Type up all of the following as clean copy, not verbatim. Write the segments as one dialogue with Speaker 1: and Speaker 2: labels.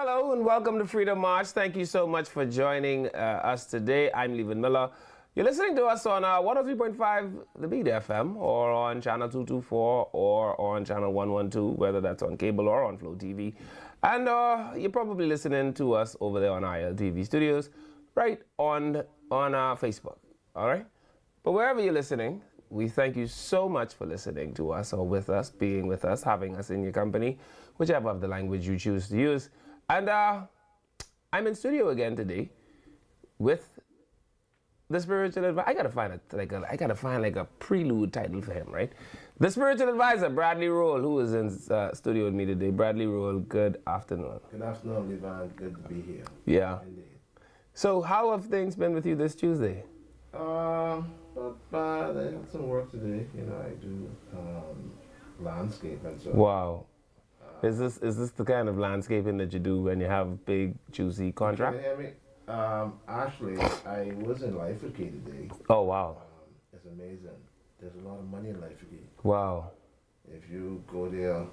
Speaker 1: Hello and welcome to Freedom March. Thank you so much for joining us today. I'm Levin Miller. You're listening to us on 103.5 The Beat FM or on channel 224 or on channel 112, whether that's on cable or on Flow TV. And you're probably listening to us over there on ILTV Studios, right on Facebook, all right? But wherever you're listening, we thank you so much for listening to us or with us, being with us, having us in your company, whichever of the language you choose to use. And I'm in studio again today with the spiritual advisor. I gotta find like a prelude title for him, right? The spiritual advisor, Bradley Roll, who is in studio with me today. Bradley Roll, good afternoon.
Speaker 2: Good afternoon, Levan. Good to be here.
Speaker 1: Yeah.
Speaker 2: Indeed.
Speaker 1: So how have things been with you this Tuesday?
Speaker 2: Not bad. I had some work today. You know, I do landscape and so.
Speaker 1: Wow. Is this the kind of landscaping that you do when you have big, juicy contract?
Speaker 2: Can you hear me? Actually, I was in Life with Key today.
Speaker 1: Oh, wow.
Speaker 2: It's amazing. There's a lot of money in Life with Key.
Speaker 1: Wow.
Speaker 2: If you go there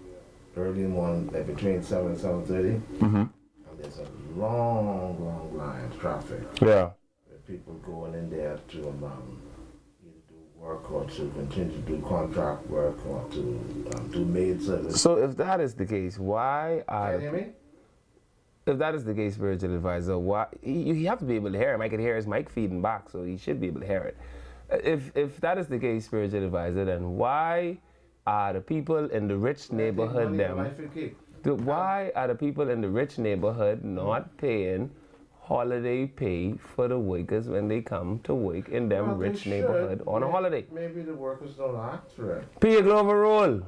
Speaker 2: early in the morning, like between 7 and 7:30, and there's a long line of traffic.
Speaker 1: Yeah.
Speaker 2: With people going in there to either do work or to continue to do contract work or to do maid service.
Speaker 1: So if that is the case, why are...
Speaker 2: Can you hear me?
Speaker 1: If that is the case, spiritual advisor, why you have to be able to hear him. I can hear his mic feeding back, so he should be able to hear it. If that is the case, spiritual advisor, then why are the people in the rich neighborhood why are the people in the rich neighborhood not paying holiday pay for the workers when they come to work in them rich neighborhood on a holiday?
Speaker 2: Maybe the workers don't ask for it.
Speaker 1: P. Glover Roll.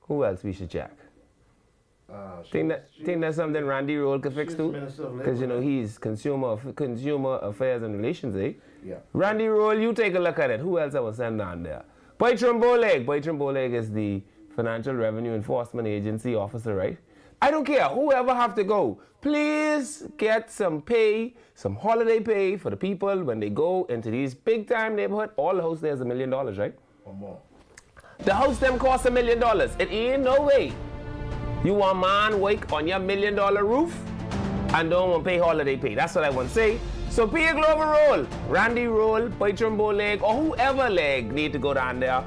Speaker 1: Who else we should check? Think that's something Randy Roll could fix too? Because, you know, he's consumer affairs and relations, eh?
Speaker 2: Yeah.
Speaker 1: Randy Roll, you take a look at it. Who else I will send down there? Boytram Boleg. Boytram Boleg is the Financial Revenue Enforcement Agency officer, right? I don't care. Whoever have to go, please get some pay, some holiday pay for the people when they go into these big-time neighborhood. All the house there is $1 million, right?
Speaker 2: Or more.
Speaker 1: The house them costs $1 million. It ain't no way you want man work on your $1 million roof and don't want to pay holiday pay. That's what I want to say. So P. Glover Roll, Randy Roll, Boytram Boleg, or whoever leg need to go down there.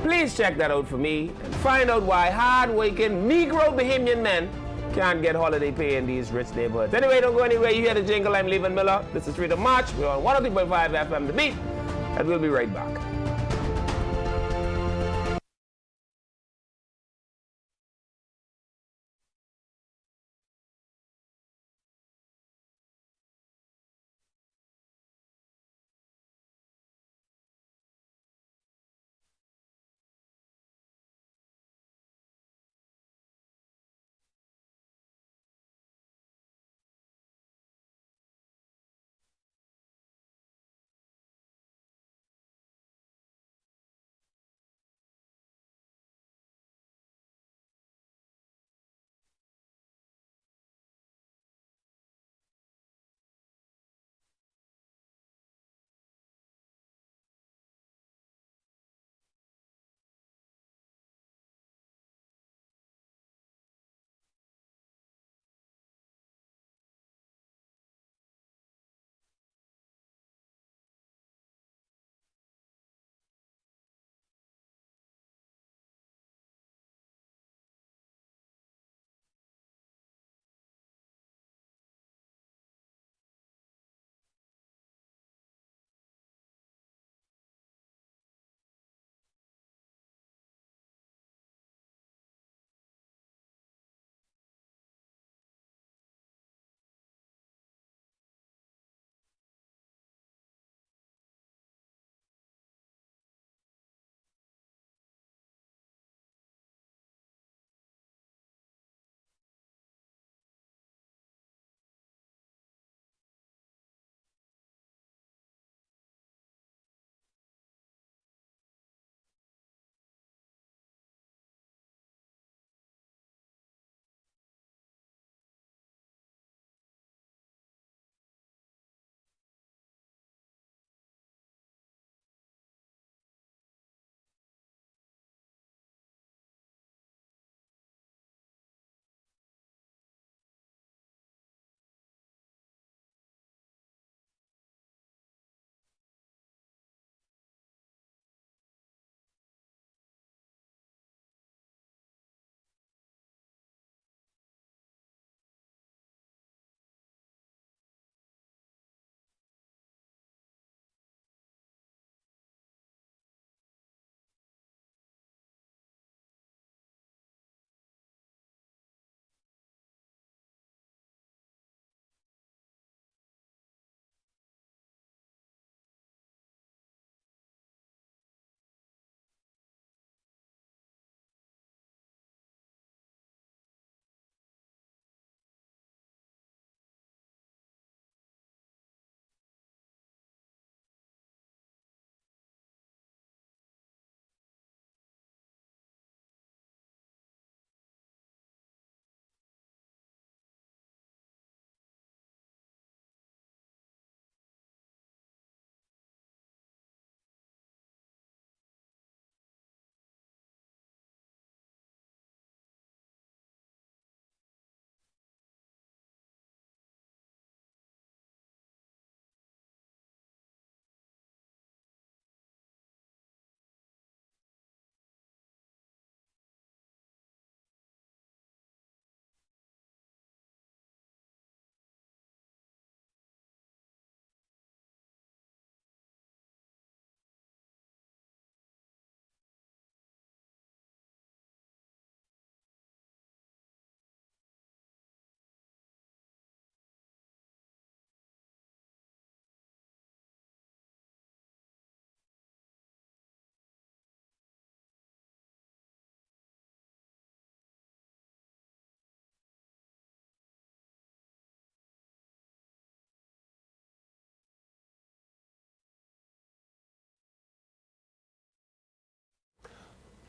Speaker 1: Please check that out for me and find out why hard-working Negro Bahamian men can't get holiday pay in these rich neighborhoods. Anyway, don't go anywhere. You hear the jingle. I'm Levin Miller. This is Freedom March. We're on 103.5 FM The Beat, and we'll be right back.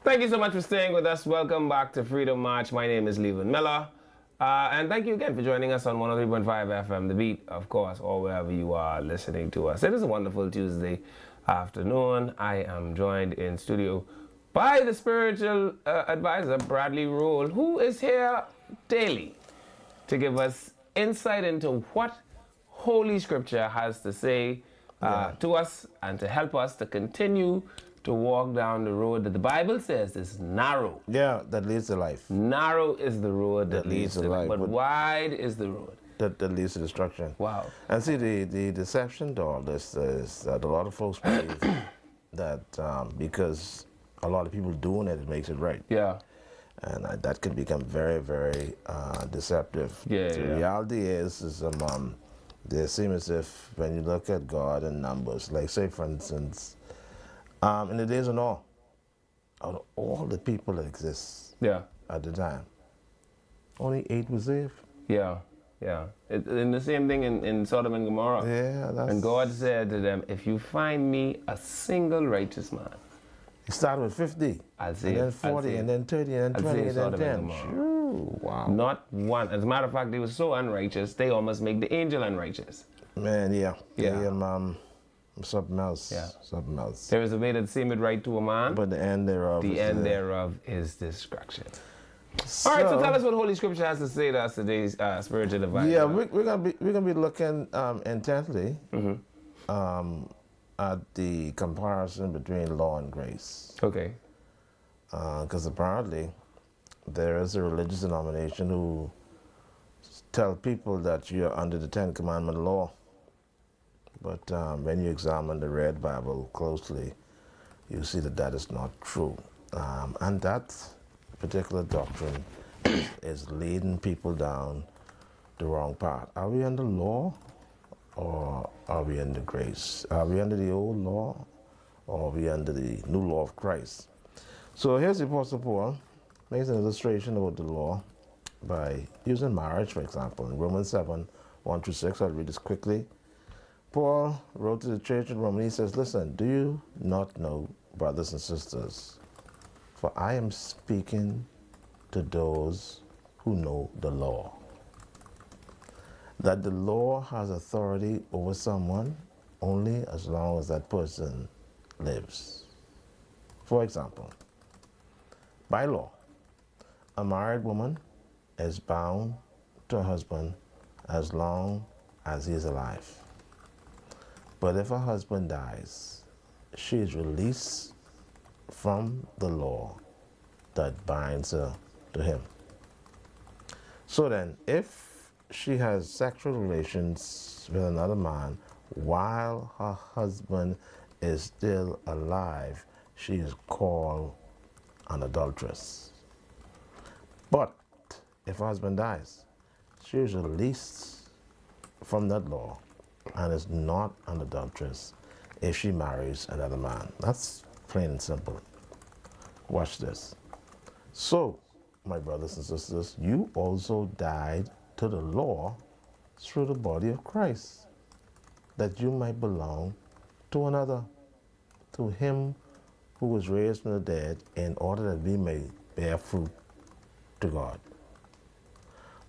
Speaker 1: Thank you so much for staying with us. Welcome back to Freedom March. My name is Levin Miller. And thank you again for joining us on 103.5 FM, The Beat, of course, or wherever you are listening to us. It is a wonderful Tuesday afternoon. I am joined in studio by the spiritual advisor, Bradley Rule, who is here daily to give us insight into what Holy Scripture has to say to us and to help us to continue to walk down the road that the Bible says is narrow.
Speaker 2: Yeah, that leads to life.
Speaker 1: Narrow is the road that leads to life, but wide is the road
Speaker 2: that leads to destruction.
Speaker 1: Wow.
Speaker 2: And see, the deception to all this is that a lot of folks believe that because a lot of people doing it, it makes it right.
Speaker 1: Yeah.
Speaker 2: And that can become very, very deceptive.
Speaker 1: Yeah,
Speaker 2: The reality is they seem as if when you look at God in numbers, like say for instance, in the days of Noah, out of all the people that exist at the time, only 8 were saved.
Speaker 1: Yeah. And the same thing in Sodom and Gomorrah.
Speaker 2: Yeah,
Speaker 1: and God said to them, if you find me a single righteous man.
Speaker 2: He started with 50,
Speaker 1: I'll say
Speaker 2: and then 40, and then 30, and then 20, and then 10. Sure, wow.
Speaker 1: Not one. As a matter of fact, they were so unrighteous, they almost make the angel unrighteous.
Speaker 2: Man, yeah. Something else.
Speaker 1: Yeah.
Speaker 2: Something else.
Speaker 1: There is a way that seemeth right to a man,
Speaker 2: but the end thereof
Speaker 1: is destruction. All right, so tell us what Holy Scripture has to say to us today, spiritual advisor.
Speaker 2: Yeah, we're gonna be looking intently at the comparison between law and grace.
Speaker 1: Okay.
Speaker 2: Because apparently there is a religious denomination who tell people that you're under the 10 Commandment law. But when you examine the Red Bible closely, you see that that is not true. And that particular doctrine is leading people down the wrong path. Are we under law or are we under grace? Are we under the old law or are we under the new law of Christ? So here's the Apostle Paul makes an illustration about the law by using marriage, for example. In Romans 7, 1-6, I'll read this quickly. Paul wrote to the church in Rome, and he says, listen, do you not know, brothers and sisters, for I am speaking to those who know the law, that the law has authority over someone only as long as that person lives. For example, by law, a married woman is bound to her husband as long as he is alive. But if her husband dies, she is released from the law that binds her to him. So then, if she has sexual relations with another man while her husband is still alive, she is called an adulteress. But if her husband dies, she is released from that law and is not an adulteress if she marries another man. That's plain and simple. Watch this. So, my brothers and sisters, you also died to the law through the body of Christ, that you might belong to another, to him who was raised from the dead, in order that we may bear fruit to God.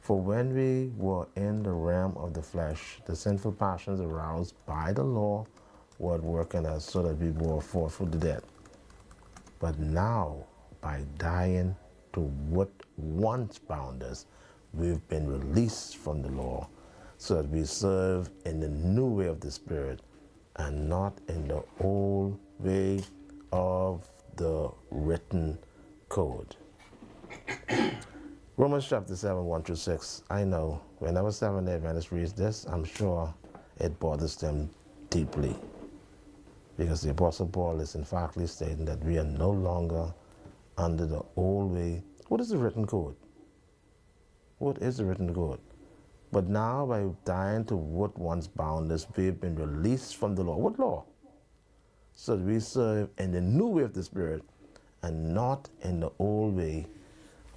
Speaker 2: For when we were in the realm of the flesh, the sinful passions aroused by the law were at work in us, so that we bore forth fruit to death. But now, by dying to what once bound us, we've been released from the law, so that we serve in the new way of the Spirit and not in the old way of the written code. Romans chapter 7, 1-6. I know whenever Seventh-day Adventists reads this, I'm sure it bothers them deeply, because the Apostle Paul is emphatically stating that we are no longer under the old way. What is the written code? What is the written code? But now, by dying to what once bound us, we've been released from the law. What law? So that we serve in the new way of the Spirit and not in the old way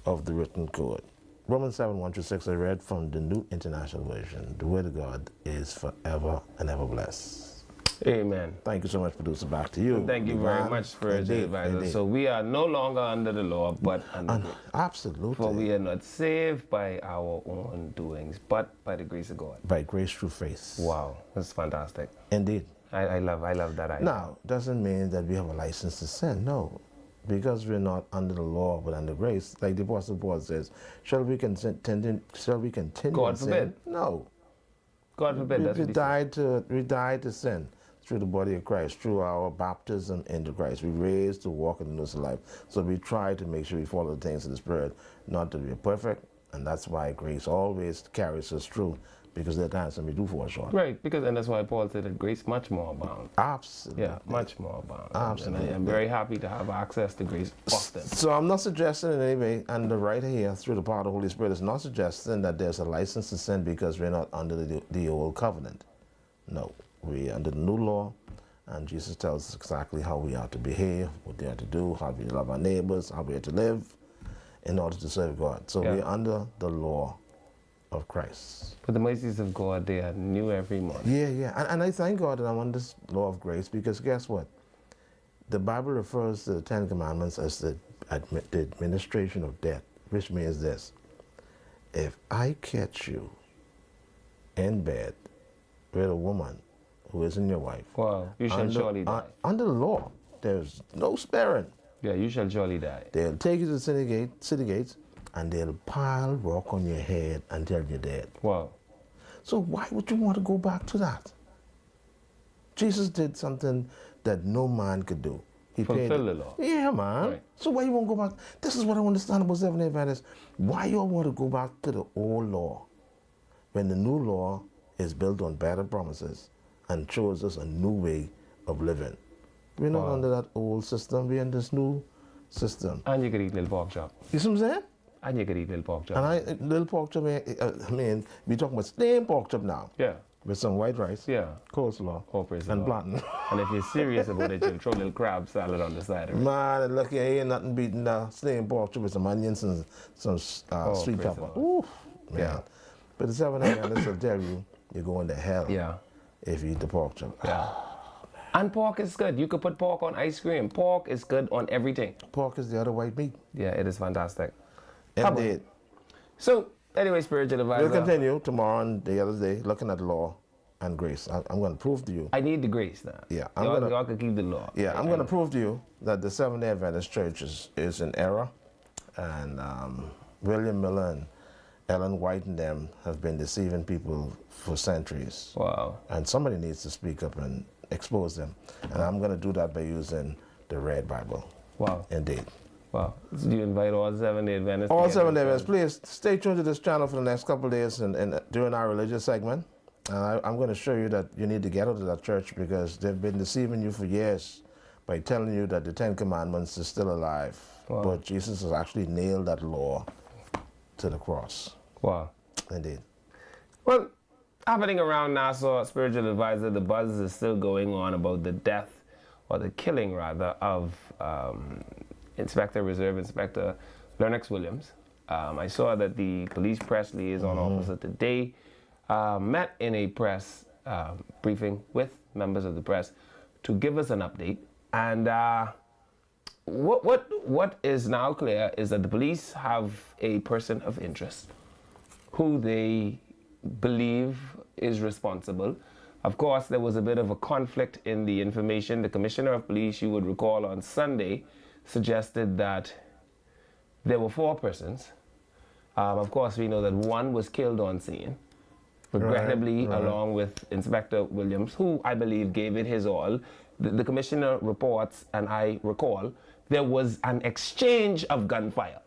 Speaker 2: of the written code. Romans 7, 1-6, I read from the New International Version. The Word of God is forever and ever blessed.
Speaker 1: Amen.
Speaker 2: Thank you so much, producer. Back to you.
Speaker 1: Thank you very much, spiritual
Speaker 2: Indeed,
Speaker 1: advisor.
Speaker 2: indeed.
Speaker 1: So we are no longer under the law, but under grace.
Speaker 2: Absolutely.
Speaker 1: For we are not saved by our own doings, but by the grace of God.
Speaker 2: By grace through faith.
Speaker 1: Wow, that's fantastic.
Speaker 2: Indeed.
Speaker 1: I love that idea.
Speaker 2: Now, doesn't mean that we have a license to sin. No. Because we're not under the law, but under grace. Like the Apostle Paul says, shall we continue
Speaker 1: God
Speaker 2: in sin?
Speaker 1: forbid.
Speaker 2: No.
Speaker 1: God forbid. That's
Speaker 2: We
Speaker 1: what he said.
Speaker 2: died to sin through the body of Christ, through our baptism into Christ. We raised to walk in the newness of life. So we try to make sure we follow the things of the Spirit, not that we're perfect. And that's why grace always carries us through, because there are times when we do fall short.
Speaker 1: Right, and that's why Paul said that grace much more abound.
Speaker 2: Absolutely.
Speaker 1: Yeah, much more abound.
Speaker 2: Absolutely.
Speaker 1: And I am very happy to have access to grace often.
Speaker 2: So I'm not suggesting in any way, and the writer here, through the power of the Holy Spirit, is not suggesting that there's a license to sin because we're not under the old covenant. No, we're under the new law, and Jesus tells us exactly how we are to behave, what they are to do, how we love our neighbors, how we are to live in order to serve God. So we're under the law of Christ.
Speaker 1: But the mercies of God, they are new every morning.
Speaker 2: Yeah. And I thank God that I'm under this law of grace, because guess what? The Bible refers to the Ten Commandments as the administration of debt, which means this. If I catch you in bed with a woman who isn't your wife,
Speaker 1: Wow, you shall surely die.
Speaker 2: Under the law, there's no sparing.
Speaker 1: Yeah, you shall surely die.
Speaker 2: They'll take you to the city gates, and they'll pile rock on your head until you're dead.
Speaker 1: Wow.
Speaker 2: So why would you want to go back to that? Jesus did something that no man could do. He
Speaker 1: Fulfill the law.
Speaker 2: Yeah, man.
Speaker 1: Right.
Speaker 2: So why you won't go back? This is what I understand about Seventh-day Adventists. Why you all want to go back to the old law when the new law is built on better promises and shows us a new way of living? We're not under that old system. We're in this new system.
Speaker 1: And you could eat little pork chop.
Speaker 2: You see what I'm saying?
Speaker 1: And you could eat little pork chop.
Speaker 2: And little pork chop, I mean, we're talking about steamed pork chop now.
Speaker 1: Yeah.
Speaker 2: With some white rice,
Speaker 1: Yeah.
Speaker 2: coleslaw,
Speaker 1: Oh, praise the
Speaker 2: and
Speaker 1: Lord.
Speaker 2: plantain.
Speaker 1: And if you're serious about it, you'll throw a little crab salad on the side of it.
Speaker 2: Man, look here, ain't nothing beating steamed pork chop with some onions and some sweet
Speaker 1: praise the
Speaker 2: pepper.
Speaker 1: Lord.
Speaker 2: Oof, man.
Speaker 1: Yeah.
Speaker 2: But the Seventh-day Adventists will tell you, you're going to hell
Speaker 1: Yeah.
Speaker 2: if you eat the pork chop.
Speaker 1: Yeah. And pork is good. You could put pork on ice cream. Pork is good on everything.
Speaker 2: Pork is the other white meat.
Speaker 1: Yeah, it is fantastic.
Speaker 2: Indeed.
Speaker 1: So, anyway, spiritual advisor.
Speaker 2: We'll continue tomorrow and the other day looking at law and grace. I'm going to prove to you.
Speaker 1: I need the grace now.
Speaker 2: Yeah,
Speaker 1: Y'all can keep the law.
Speaker 2: Yeah, I'm going to prove to you that the Seventh-day Adventist Church is in error, and William Miller and Ellen White and them have been deceiving people for centuries.
Speaker 1: Wow.
Speaker 2: And somebody needs to speak up and expose them. And I'm going to do that by using the Red Bible.
Speaker 1: Wow.
Speaker 2: Indeed.
Speaker 1: Wow. So do you invite all Seventh-day Adventists?
Speaker 2: All Seventh-day Adventists, please stay tuned to this channel for the next couple of days and during our religious segment. And I'm going to show you that you need to get out of that church, because they've been deceiving you for years by telling you that the Ten Commandments is still alive.
Speaker 1: Wow.
Speaker 2: But Jesus has actually nailed that law to the cross.
Speaker 1: Wow.
Speaker 2: Indeed.
Speaker 1: Well, happening around Nassau, spiritual advisor, the buzz is still going on about the death, or the killing rather, of Reserve Inspector Lennox Williams. I saw that the police press liaison officer today met in a press briefing with members of the press to give us an update. And what is now clear is that the police have a person of interest who they believe is responsible. Of course, there was a bit of a conflict in the information. The Commissioner of Police, you would recall, on Sunday suggested that there were 4 persons. Of course, we know that one was killed on scene, regrettably, along with Inspector Williams, who I believe gave it his all. The Commissioner reports, and I recall, there was an exchange of gunfire.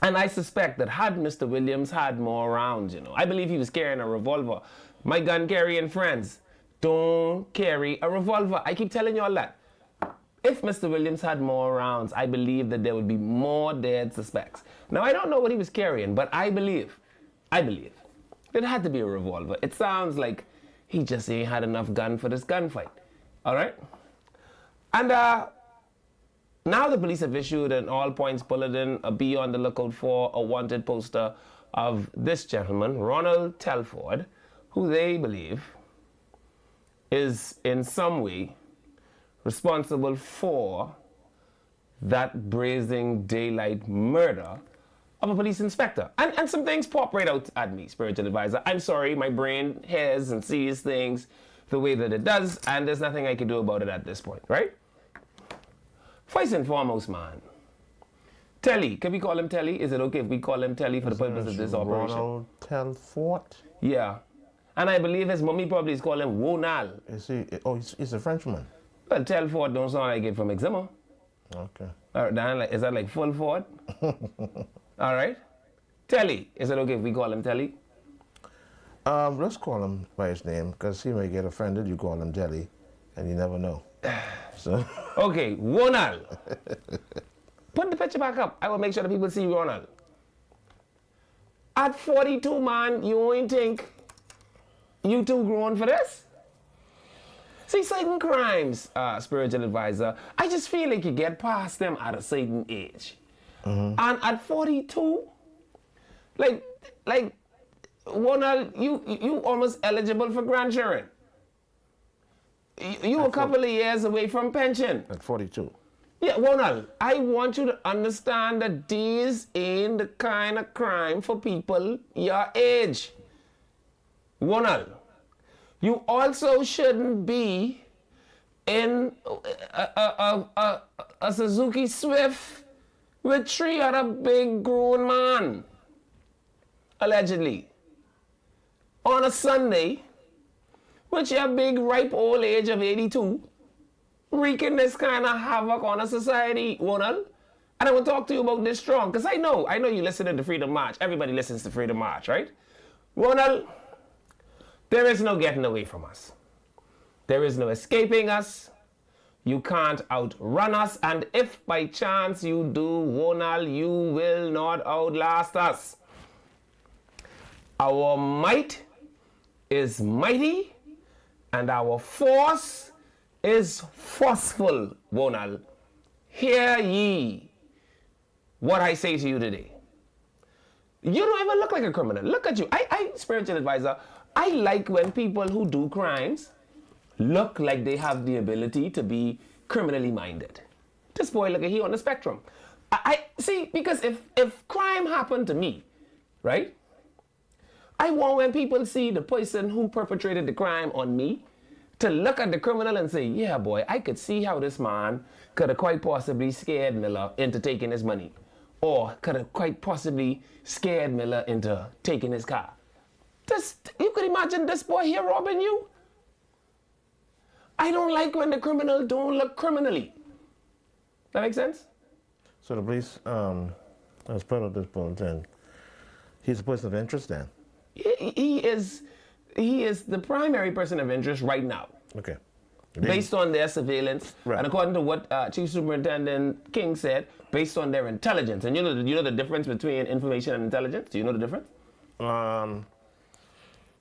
Speaker 1: And I suspect that had Mr. Williams had more rounds, I believe he was carrying a revolver. My gun carrying friends, don't carry a revolver. I keep telling you all that. If Mr. Williams had more rounds, I believe that there would be more dead suspects. Now, I don't know what he was carrying, but I believe it had to be a revolver. It sounds like he just ain't had enough gun for this gunfight. All right? And now the police have issued an all-points bulletin, be on the lookout for a wanted poster of this gentleman, Ronald Telford, who they believe is in some way responsible for that brazen daylight murder of a police inspector. And some things pop right out at me, spiritual advisor. I'm sorry, my brain hears and sees things the way that it does, and there's nothing I can do about it at this point, right? First and foremost, man, Telly, can we call him Telly? Is it okay if we call him Telly for the purpose of this operation?
Speaker 2: Ronald Telfort?
Speaker 1: Yeah. And I believe his mommy probably is calling him Wonal.
Speaker 2: Is he? Oh, he's a Frenchman.
Speaker 1: Well, Telfort don't sound like it from Eczema.
Speaker 2: Okay.
Speaker 1: All right, Dan, is that like full Ford? All right. Telly, is it okay if we call him Telly?
Speaker 2: Let's call him by his name, because he may get offended. You call him Telly, and you never know. So.
Speaker 1: Okay, Wonal. Put the picture back up. I will make sure that people see Ronald. At 42, man, you ain't think you too grown for this? See, certain crimes, spiritual advisor, I just feel like you get past them at a certain age. And at 42, like, Ronald, you almost eligible for grandchildren. You a couple of years away from pension.
Speaker 2: At 42.
Speaker 1: Yeah, Ronald, I want you to understand that these ain't the kind of crime for people your age. Ronald, you also shouldn't be in a Suzuki Swift with 3 other big grown men, allegedly, on a Sunday, with your big ripe old age of 82, wreaking this kind of havoc on a society, Ronald. And I will talk to you about this strong, because I know you listen to the Freedom March. Everybody listens to Freedom March, right? Ronald, there is no getting away from us. There is no escaping us. You can't outrun us. And if by chance you do, Ronald, you will not outlast us. Our might is mighty, and our force is forceful, Ronald. Hear ye what I say to you today. You don't even look like a criminal. Look at you. I spiritual advisor, I like when people who do crimes look like they have the ability to be criminally minded. This boy, look at he on the spectrum. I see, because if crime happened to me, right? I want when people see the person who perpetrated the crime on me to look at the criminal and say, yeah, boy, I could see how this man could have quite possibly scared Miller into taking his money, or could have quite possibly scared Miller into taking his car. You could imagine this boy here robbing you? I don't like when the criminal don't look criminally. That make sense?
Speaker 2: So the police, as part of this bulletin, he's a person of interest then?
Speaker 1: He is the primary person of interest right now.
Speaker 2: Okay.
Speaker 1: Based on their surveillance,
Speaker 2: right.
Speaker 1: And according to what Chief Superintendent King said, based on their intelligence. And you know the difference between information and intelligence? Do you know the difference?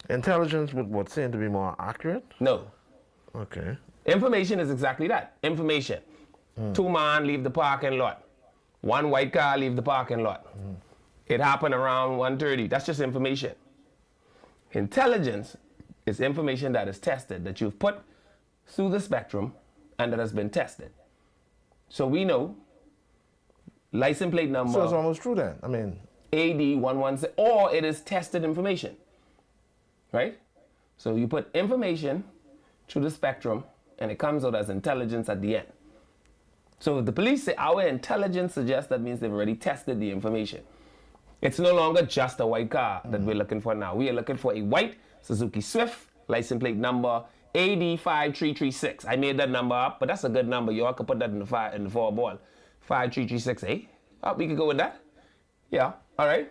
Speaker 2: Intelligence would seem to be more accurate?
Speaker 1: No.
Speaker 2: Okay.
Speaker 1: Information is exactly that. Information. 2 men leave the parking lot. 1 white car leave the parking lot. It happened around 1:30. That's just information. Intelligence is information that is tested, that you've put through the spectrum and that has been tested. So we know license plate number.
Speaker 2: So it's almost true then. I mean,
Speaker 1: AD116, or it is tested information, right? So you put information through the spectrum and it comes out as intelligence at the end. So if the police say our intelligence suggests, that means they've already tested the information. It's no longer just a white car that we're looking for now. We are looking for a white Suzuki Swift, license plate number AD5336. I made that number up, but that's a good number. You all could put that in the 4 ball. 5336, eh? Oh, we could go with that. Yeah, all right.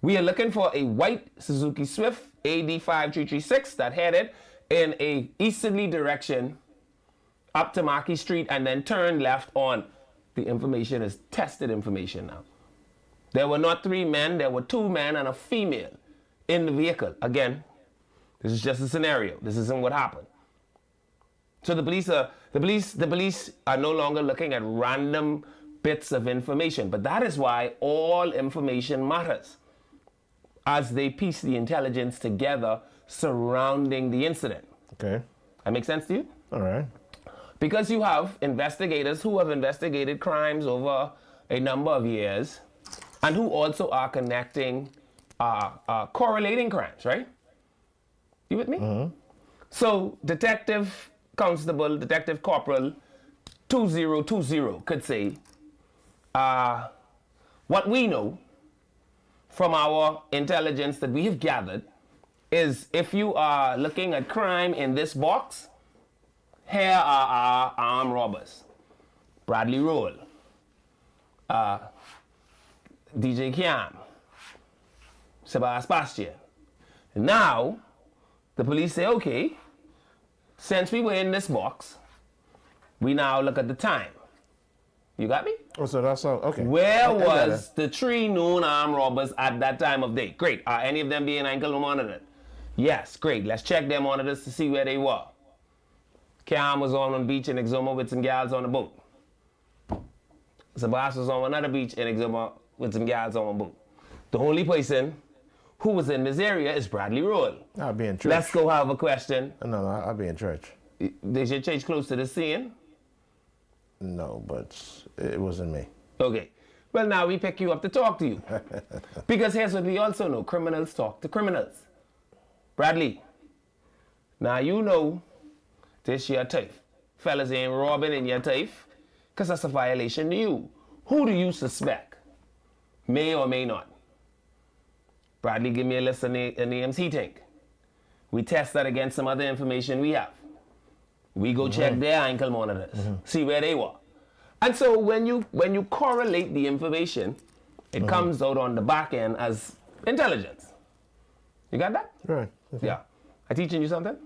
Speaker 1: We are looking for a white Suzuki Swift AD5336 that headed in a easterly direction up to Marquis Street and then turned left on. The information is tested information now. There were not 3 men, there were 2 men and a female in the vehicle. Again, this is just a scenario. This isn't what happened. So the police are no longer looking at random bits of information, but that is why all information matters as they piece the intelligence together surrounding the incident.
Speaker 2: okay.
Speaker 1: That makes sense to you?
Speaker 2: All right.
Speaker 1: Because you have investigators who have investigated crimes over a number of years and who also are connecting, correlating crimes, right? You with me? So Detective Constable, Detective Corporal 2020 could say, what we know from our intelligence that we have gathered is if you are looking at crime in this box, here are our armed robbers. Bradley Roll, DJ Cam, Sebastian. Now, the police say, okay, since we were in this box, we now look at the time. You got me?
Speaker 2: Oh, so that's all. Okay.
Speaker 1: Where
Speaker 2: I got
Speaker 1: was the 3 known armed robbers at that time of day? Great. Are any of them being ankle monitored? Yes, great. Let's check their monitors to see where they were. Cam was on one beach in Exuma with some gals on the boat. Sabas was on another beach in Exuma with some gals on a boat. The only person who was in this area is Bradley Roll.
Speaker 2: I'll be in church.
Speaker 1: Let's go have a question.
Speaker 2: No, I'll be in church.
Speaker 1: Is your church close to the scene?
Speaker 2: No, but it wasn't me.
Speaker 1: Okay. Well, now we pick you up to talk to you. Because here's what we also know. Criminals talk to criminals. Bradley, now you know this your turf. Fellas ain't robbing in your turf because that's a violation to you. Who do you suspect? May or may not. Bradley, give me a list of names he think. We test that against some other information we have. We go check their ankle monitors, see where they were. And so when you correlate the information, it comes out on the back end as intelligence. You got that?
Speaker 2: Right. Okay.
Speaker 1: Yeah. I teaching you something?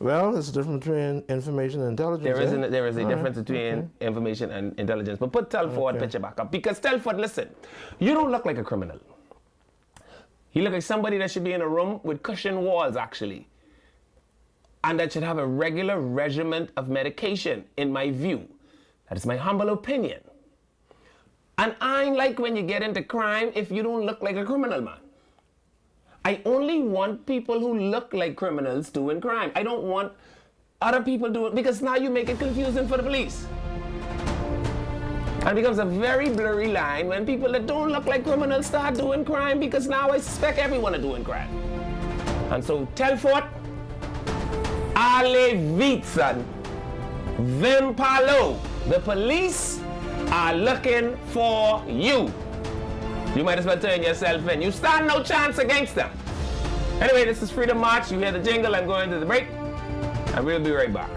Speaker 2: Well, there's a difference between information and intelligence.
Speaker 1: There is a difference between information and intelligence. But put Telford picture back up. Because Telford, listen, you don't look like a criminal. You look like somebody that should be in a room with cushioned walls, actually. And that should have a regular regimen of medication, in my view. That is my humble opinion. And I ain't like when you get into crime if you don't look like a criminal, man. I only want people who look like criminals doing crime. I don't want other people doing, because now you make it confusing for the police. And it becomes a very blurry line when people that don't look like criminals start doing crime, because now I suspect everyone is doing crime. And so Telford, Ale Vitsan, Vimpalo, the police are looking for you. You might as well turn yourself in. You stand no chance against them. Anyway, this is Freedom March. You hear the jingle. I'm going to the break. And we'll be right back.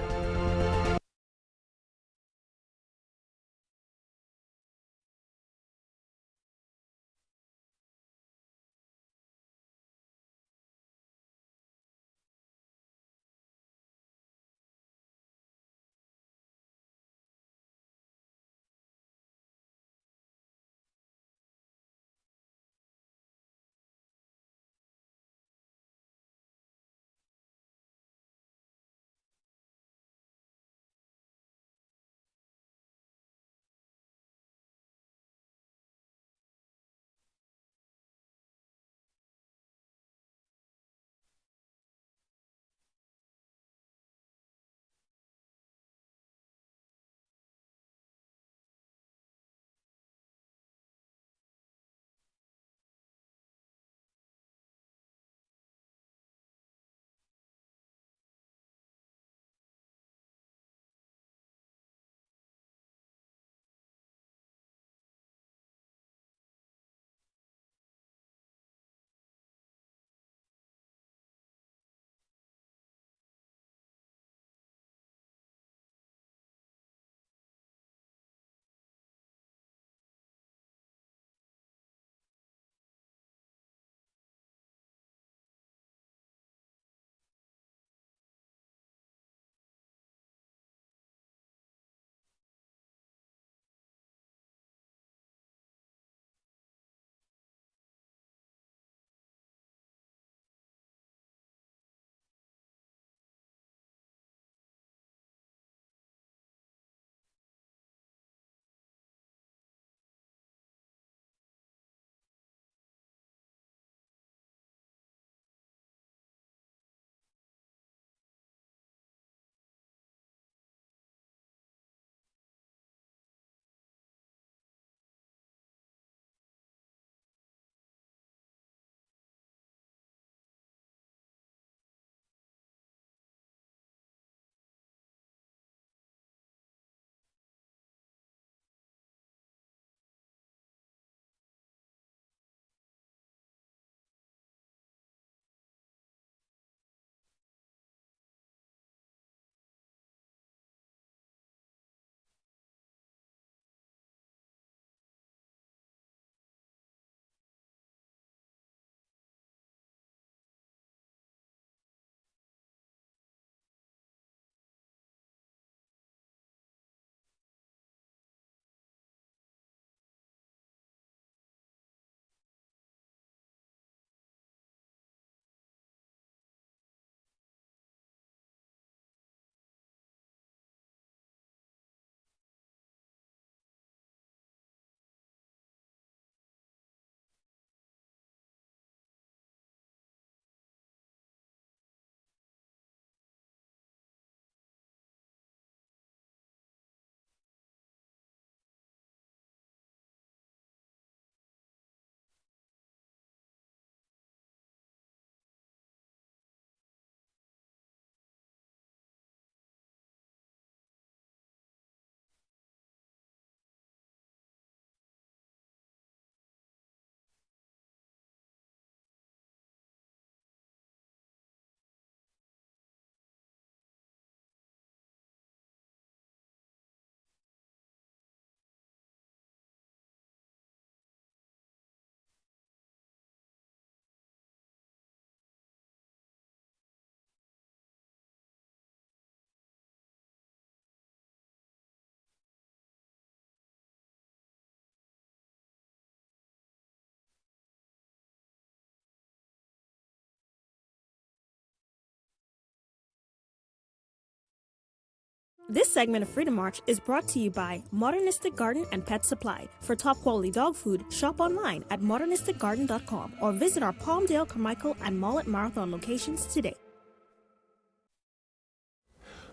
Speaker 3: This segment of Freedom March is brought to you by Modernistic Garden and Pet Supply. For top quality dog food, shop online at modernisticgarden.com or visit our Palmdale, Carmichael, and Mullet Marathon locations today.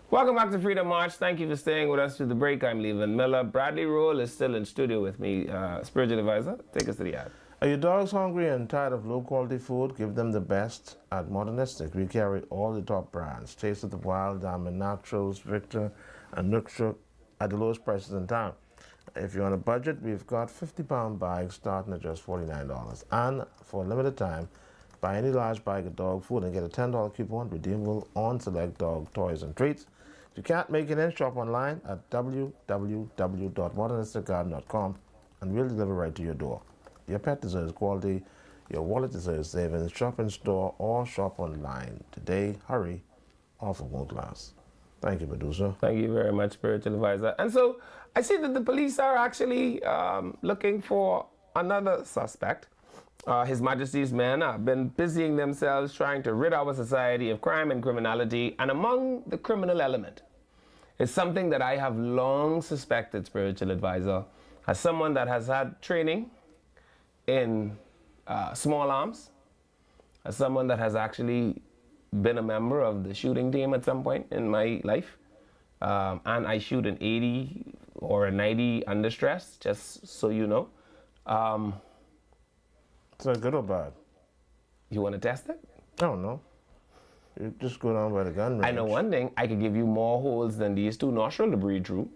Speaker 1: Welcome back to Freedom March. Thank you for staying with us through the break. I'm Levan Miller. Bradley Roll is still in studio with me. Spiritual advisor, take us to the ad.
Speaker 2: Are your dogs hungry and tired of low-quality food? Give them the best at Modernistic. We carry all the top brands. Taste of the Wild, Diamond Naturals, Victor, and Nutra at the lowest prices in town. If you're on a budget, we've got 50-pound bags starting at just $49. And for a limited time, buy any large bag of dog food and get a $10 coupon redeemable on select dog toys and treats. If you can't make it in, shop online at www.modernisticgarden.com and we'll deliver right to your door. Your pet deserves quality. Your wallet deserves savings. Shop in store or shop online. Today, hurry. Offer won't last. Thank you, producer.
Speaker 1: Thank you very much, spiritual advisor. And so I see that the police are actually looking for another suspect. His Majesty's men have been busying themselves trying to rid our society of crime and criminality. And among the criminal element is something that I have long suspected, spiritual advisor, as someone that has had training in small arms, as someone that has actually been a member of the shooting team at some point in my life. And I shoot an 80 or a 90 under stress, just so you know.
Speaker 2: Is that good or bad?
Speaker 1: You want to test it?
Speaker 2: I don't know. You just go down by the gun range.
Speaker 1: I know one thing, I could give you more holes than these two nostrils to breathe through.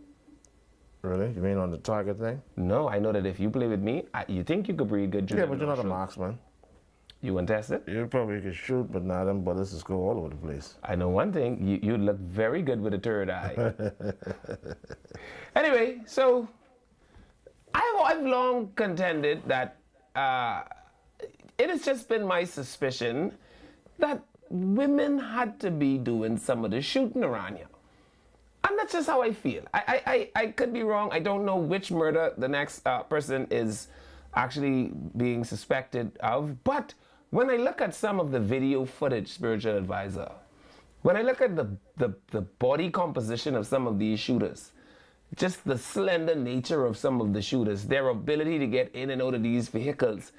Speaker 2: Really? You mean on the target thing?
Speaker 1: No, I know that if you play with me, you think you could breathe good through
Speaker 2: Yeah,
Speaker 1: the
Speaker 2: but you're not a
Speaker 1: nostril.
Speaker 2: marksman.
Speaker 1: You want to test it?
Speaker 2: You probably could shoot, but now them bullets just go all over the place.
Speaker 1: I know one thing, you'd look very good with a third eye. Anyway, so I've long contended that it has just been my suspicion that women had to be doing some of the shooting around here. And that's just how I feel. I could be wrong. I don't know which murder the next person is actually being suspected of. But when I look at some of the video footage, spiritual advisor, when I look at the body composition of some of these shooters, just the slender nature of some of the shooters, their ability to get in and out of these vehicles.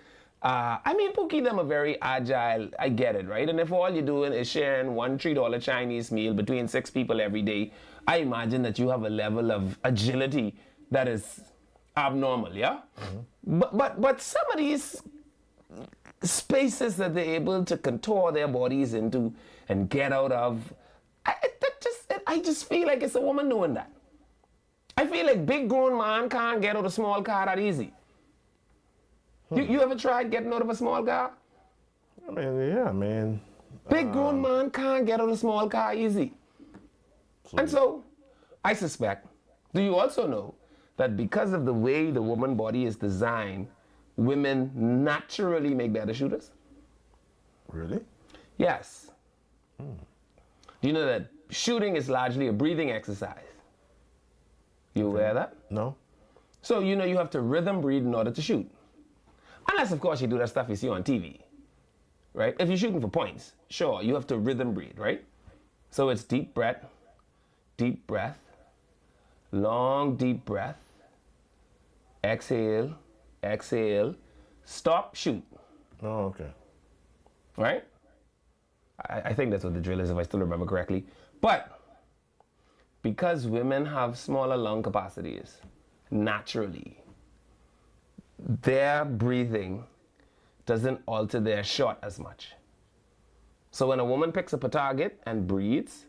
Speaker 1: I mean, Pookie, them are very agile. I get it, right? And if all you're doing is sharing one $3 Chinese meal between 6 people every day, I imagine that you have a level of agility that is abnormal, yeah? Mm-hmm. But some of these spaces that they're able to contour their bodies into and get out of, I just feel like it's a woman doing that. I feel like big grown man can't get out of a small car that easy. You ever tried getting out of a small car?
Speaker 2: I mean, yeah, man.
Speaker 1: Big grown man can't get out of a small car easy. And so, I suspect, do you also know that because of the way the woman body is designed, women naturally make better shooters?
Speaker 2: Really?
Speaker 1: Yes. Do you know that shooting is largely a breathing exercise? You aware of that?
Speaker 2: No.
Speaker 1: So, you know you have to rhythm breathe in order to shoot. Unless, of course, you do that stuff you see on TV, right? If you're shooting for points, sure, you have to rhythm breathe, right? So it's deep breath, long deep breath, exhale, exhale, stop, shoot.
Speaker 2: Oh, okay.
Speaker 1: Right? I think that's what the drill is, if I still remember correctly. But because women have smaller lung capacities, naturally, their breathing doesn't alter their shot as much. So when a woman picks up a target and breathes,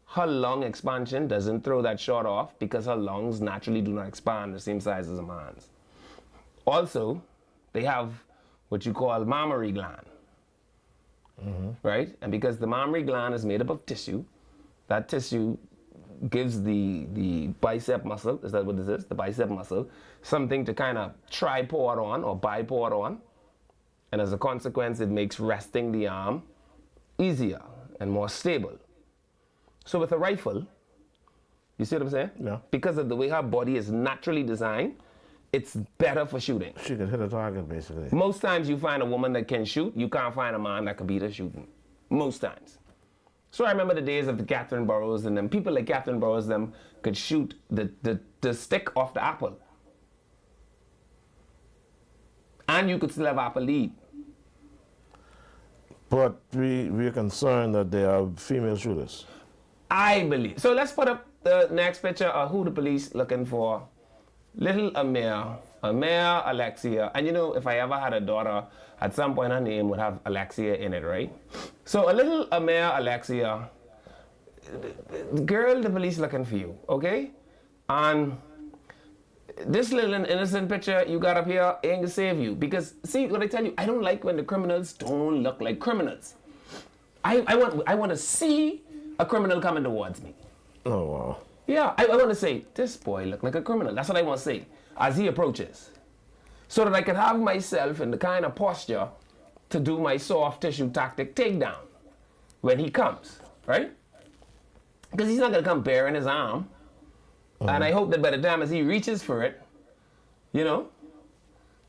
Speaker 1: her lung expansion doesn't throw that shot off because her lungs naturally do not expand the same size as a man's. Also, they have what you call mammary gland, right? And because the mammary gland is made up of tissue, that tissue gives the bicep muscle, is that what this is? The bicep muscle, something to kind of tripod on or bipod on. And as a consequence, it makes resting the arm easier and more stable. So with a rifle, you see what I'm saying?
Speaker 2: Yeah.
Speaker 1: Because of the way her body is naturally designed, it's better for shooting.
Speaker 2: She could hit a target, basically.
Speaker 1: Most times you find a woman that can shoot, you can't find a man that can beat her shooting. Most times. So I remember the days of the Catherine Burrows and them. People like Catherine Burrows them could shoot the stick off the apple. And you could still have apple lead.
Speaker 2: But we're concerned that they are female shooters.
Speaker 1: I believe. So let's put up the next picture of who the police looking for. Little Amir Alexia. And you know, if I ever had a daughter, at some point her name would have Alexia in it, right? So a little Amir Alexia, girl, the police looking for you, okay? And this little innocent picture you got up here ain't gonna save you. Because, see, what I tell you, I don't like when the criminals don't look like criminals. I want to see a criminal coming towards me.
Speaker 2: Oh, wow.
Speaker 1: Yeah, I want to say, this boy look like a criminal. That's what I want to say as he approaches. So that I can have myself in the kind of posture to do my soft tissue tactic takedown when he comes, right? Because he's not going to come bearing his arm. And I hope that by the time as he reaches for it, you know,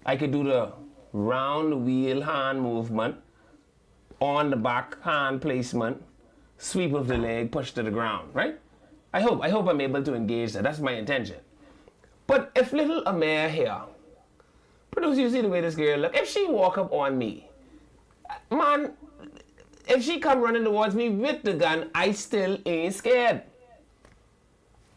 Speaker 1: I could do the round wheel hand movement, on the back hand placement, sweep of the leg, push to the ground, right? I hope I'm able to engage that. That's my intention. But if little Amir here, producer, you see the way this girl look, if she walk up on me, man, if she come running towards me with the gun, I still ain't scared.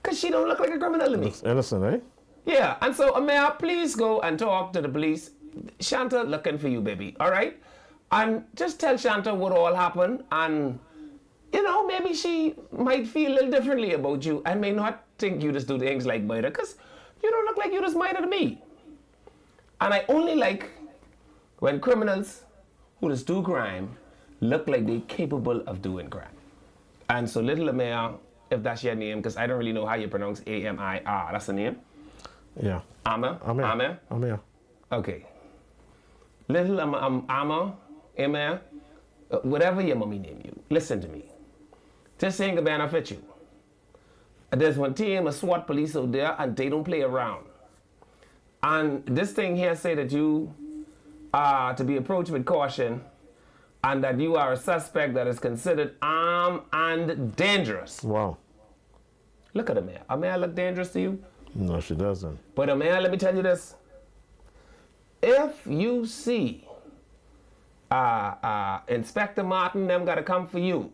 Speaker 1: Because she don't look like a criminal to me.
Speaker 2: It's innocent, eh?
Speaker 1: Yeah, and so Amir, please go and talk to the police. Shanta looking for you, baby, all right? And just tell Shanta what all happened, and you know, maybe she might feel a little differently about you and may not think you just do things like murder, because you don't look like you just murdered me. And I only like when criminals who just do crime look like they're capable of doing crime. And so little Amir, if that's your name, because I don't really know how you pronounce A-M-I-R, that's the name?
Speaker 2: Yeah.
Speaker 1: Amir?
Speaker 2: Amir.
Speaker 1: Okay. Little Amir, whatever your mommy name you, listen to me. This ain't gonna benefit you. There's one team of SWAT police out there and they don't play around. And this thing here say that you are to be approached with caution and that you are a suspect that is considered armed and dangerous.
Speaker 2: Wow.
Speaker 1: Look at Amir. Amir look dangerous to you?
Speaker 2: No, she doesn't.
Speaker 1: But Amir, let me tell you this. If you see Inspector Martin, them gotta come for you.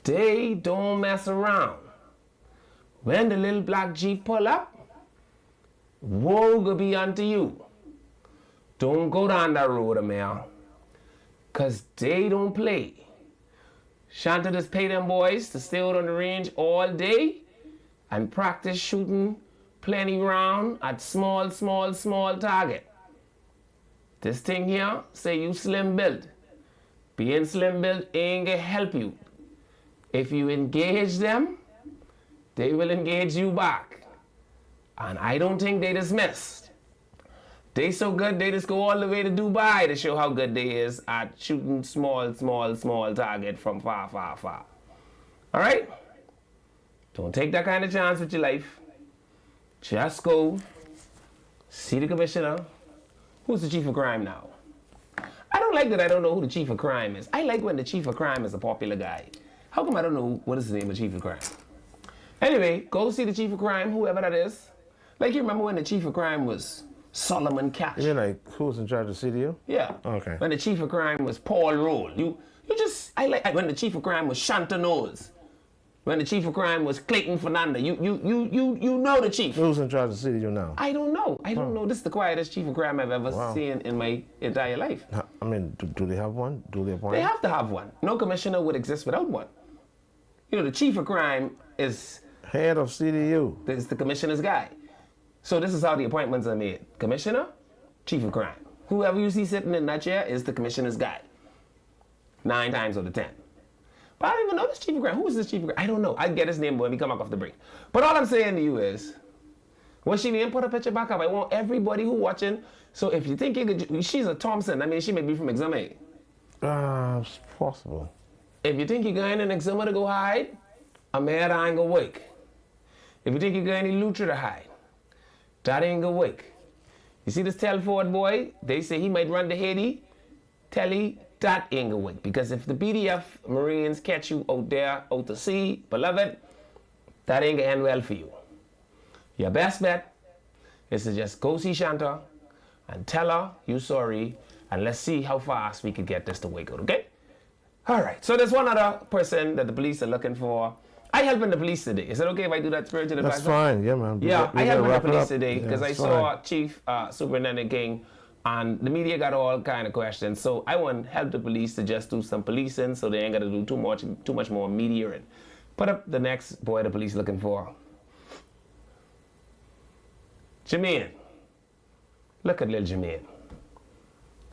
Speaker 1: They don't mess around. When the little black Jeep pull up, woe will be unto you. Don't go down that road, Amir. Cause they don't play. Shanta just pay them boys to stay out on the range all day and practice shooting plenty round at small target. This thing here say you slim build. Being slim build ain't gonna help you. If you engage them, they will engage you back. And I don't think they dismissed. They so good they just go all the way to Dubai to show how good they is at shooting small target from far. All right? Don't take that kind of chance with your life. Just go see the commissioner. Who's the chief of crime now? I don't like that I don't know who the chief of crime is. I like when the chief of crime is a popular guy. How come I don't know what is the name of chief of crime? Anyway, go see the chief of crime, whoever that is. Like you remember when the chief of crime was Solomon Cash?
Speaker 2: You mean like who's in charge of CDU?
Speaker 1: Yeah.
Speaker 2: Okay.
Speaker 1: When the chief of crime was Paul Roll. I like when the chief of crime was Shanta Knowles. When the chief of crime was Clayton Fernanda. You know the chief.
Speaker 2: Who's in charge of CDU now?
Speaker 1: I don't know. I don't know. This is the quietest chief of crime I've ever seen in my entire life.
Speaker 2: I mean, do they have one? Do they appoint?
Speaker 1: They have to have one. No commissioner would exist without one. You know, the chief of crime is
Speaker 2: head of CDU.
Speaker 1: Is the commissioner's guy. So this is how the appointments are made. Commissioner, chief of crime. Whoever you see sitting in that chair is the commissioner's guy. 9 times out of 10. But I don't even know this chief of crime. Who is this chief of crime? I don't know. I'd get his name when we come back off the break. But all I'm saying to you is, when she didn't put a picture back up, I want everybody who watching. So if you think you could, she's a Thompson. I mean, she may be from Exam A.
Speaker 2: It's possible.
Speaker 1: If you think you're going in Exuma to go hide, Amir ain't gonna wake. If you think you're going in Lutra to hide, that ain't gonna wake. You see this Telford boy? They say he might run to Haiti. Telly that ain't gonna work. Because if the BDF Marines catch you out there, out to sea, beloved, that ain't gonna end well for you. Your best bet is to just go see Shanta and tell her you're sorry, and let's see how fast we could get this to work out, okay? All right, so there's one other person that the police are looking for. I helping the police today. Is it okay if I do that, spiritual advisor?
Speaker 2: That's fine, yeah, man.
Speaker 1: Yeah, I helping the police today
Speaker 2: Yeah,
Speaker 1: because I
Speaker 2: it's
Speaker 1: saw
Speaker 2: fine.
Speaker 1: Chief Superintendent King, and the media got all kind of questions. So I want to help the police to just do some policing, so they ain't got to do too much more media. Put up the next boy the police looking for. Jermaine. Look at little Jermaine.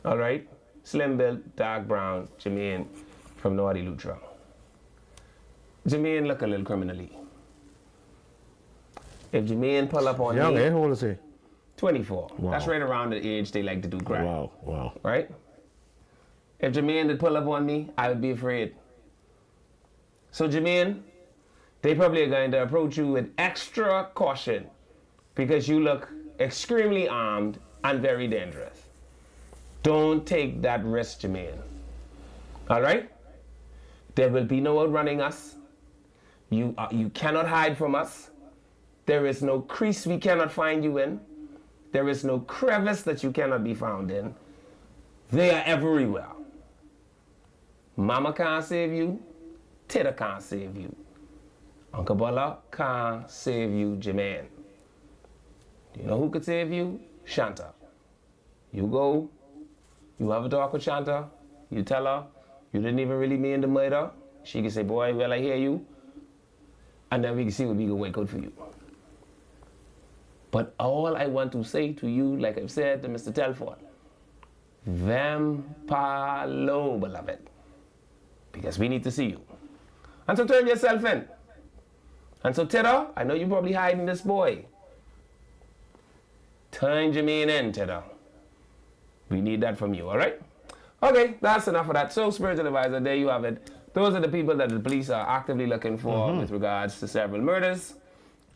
Speaker 1: All right, slim built, dark brown Jermaine from Naughty Lutra. Jermaine look a little criminally. If Jermaine pull up on
Speaker 2: Young,
Speaker 1: me,
Speaker 2: eh? How old is he?
Speaker 1: 24.
Speaker 2: Wow.
Speaker 1: That's right around the age they like to do crack.
Speaker 2: Wow.
Speaker 1: Right? If Jermaine did pull up on me, I would be afraid. So Jermaine, they probably are going to approach you with extra caution because you look extremely armed and very dangerous. Don't take that risk, Jermaine. All right? There will be no outrunning us. You cannot hide from us. There is no crease we cannot find you in. There is no crevice that you cannot be found in. They are everywhere. Mama can't save you. Tita can't save you. Uncle Bola can't save you, Jermaine. You know who could save you? Shanta. You go, you have a talk with Shanta, you tell her you didn't even really mean the murder. She can say, boy, well, I hear you. And then we can see what we can work out for you. But all I want to say to you, like I've said to Mr. Telford, Vampalo, beloved. Because we need to see you. And so turn yourself in. And so Tita, I know you're probably hiding this boy. Turn Jermaine in, Tita. We need that from you, all right? Okay, that's enough of that. So, spiritual advisor, there you have it. Those are the people that the police are actively looking for with regards to several murders.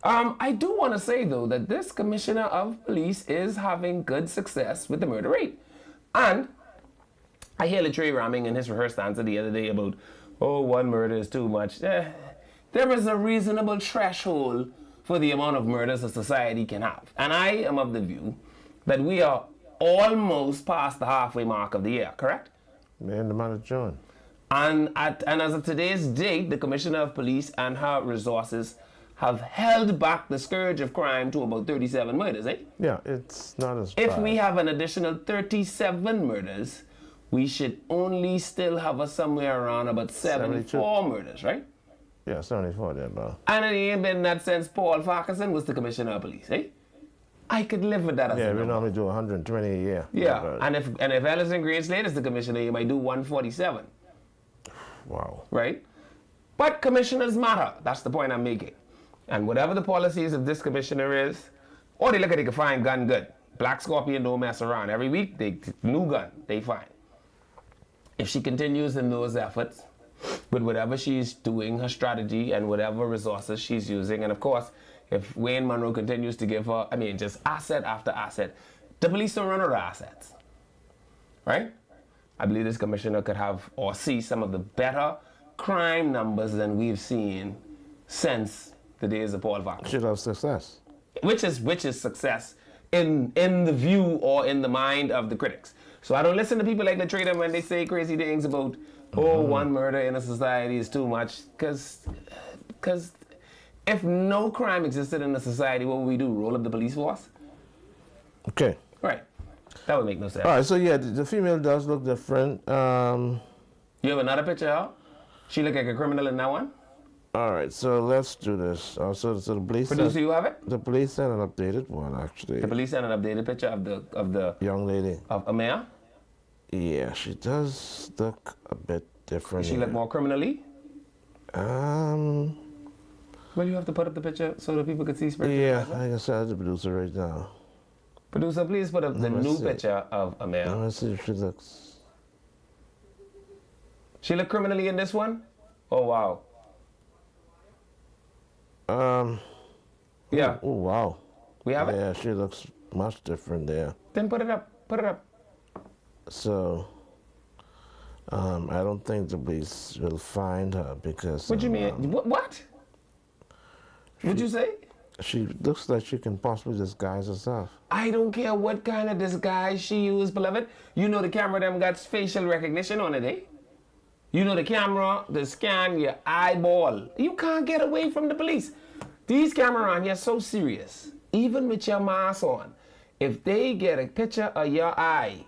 Speaker 1: I do want to say, though, that this commissioner of police is having good success with the murder rate. And I hear Latrey ramming in his rehearsed answer the other day about, oh, one murder is too much. There is a reasonable threshold for the amount of murders a society can have. And I am of the view that we are almost past the halfway mark of the year, correct?
Speaker 2: In the month of June.
Speaker 1: And as of today's date, the Commissioner of Police and her resources have held back the scourge of crime to about 37 murders, eh?
Speaker 2: Yeah, it's not as
Speaker 1: If
Speaker 2: bad.
Speaker 1: we have an additional 37 murders, we should only still have us somewhere around about 74 murders, right?
Speaker 2: Yeah, 74 there, bro.
Speaker 1: And it ain't been that since Paul Farquharson was the Commissioner of Police, eh? I could live with that as a
Speaker 2: Yeah, we
Speaker 1: number.
Speaker 2: normally do 120 a year.
Speaker 1: Yeah, and if Ellison Greenslade is the commissioner, you might do 147.
Speaker 2: Wow.
Speaker 1: Right? But commissioners matter. That's the point I'm making. And whatever the policies of this commissioner is, or they look at it, they can find gun good. Black Scorpion don't mess around. Every week, they new gun, they find. If she continues in those efforts, with whatever she's doing, her strategy, and whatever resources she's using, and of course, if Wayne Monroe continues to give her, just asset after asset, the police don't run out of assets. Right? I believe this commissioner could have or see some of the better crime numbers than we've seen since the days of Paul Farquharson.
Speaker 2: Should have success.
Speaker 1: Which is success in the view or in the mind of the critics. So I don't listen to people like the trader when they say crazy things about, one murder in a society is too much. Because if no crime existed in a society, what would we do? Roll up the police force?
Speaker 2: Okay.
Speaker 1: Right. That would make no sense.
Speaker 2: All right, so yeah, the female does look different.
Speaker 1: You have another picture, huh? She look like a criminal in that one?
Speaker 2: All right, so let's do this. So the police.
Speaker 1: Producer, you have it?
Speaker 2: The police sent an updated one, actually.
Speaker 1: The police sent an updated picture of the
Speaker 2: Young lady.
Speaker 1: of Amaya.
Speaker 2: Yeah, she does look a bit different.
Speaker 1: She look more criminally.
Speaker 2: Um.
Speaker 1: Well, you have to put up the picture so that people can see.
Speaker 2: Yeah, I can say the producer right now.
Speaker 1: Producer, please put up the
Speaker 2: Let me
Speaker 1: new
Speaker 2: see.
Speaker 1: picture of
Speaker 2: Let
Speaker 1: Amaya.
Speaker 2: me see if she looks.
Speaker 1: She look criminally in this one? Oh wow. Yeah.
Speaker 2: Oh wow.
Speaker 1: We have it?
Speaker 2: Yeah, she looks much different there.
Speaker 1: Then put it up. Put it up.
Speaker 2: So, I don't think the police will find her because.
Speaker 1: What you mean? What? What'd you say?
Speaker 2: She looks like she can possibly disguise herself.
Speaker 1: I don't care what kind of disguise she used, beloved. You know the camera them got facial recognition on it, eh? You know the camera, they scan your eyeball. You can't get away from the police. These cameras on here so serious. Even with your mask on, if they get a picture of your eye,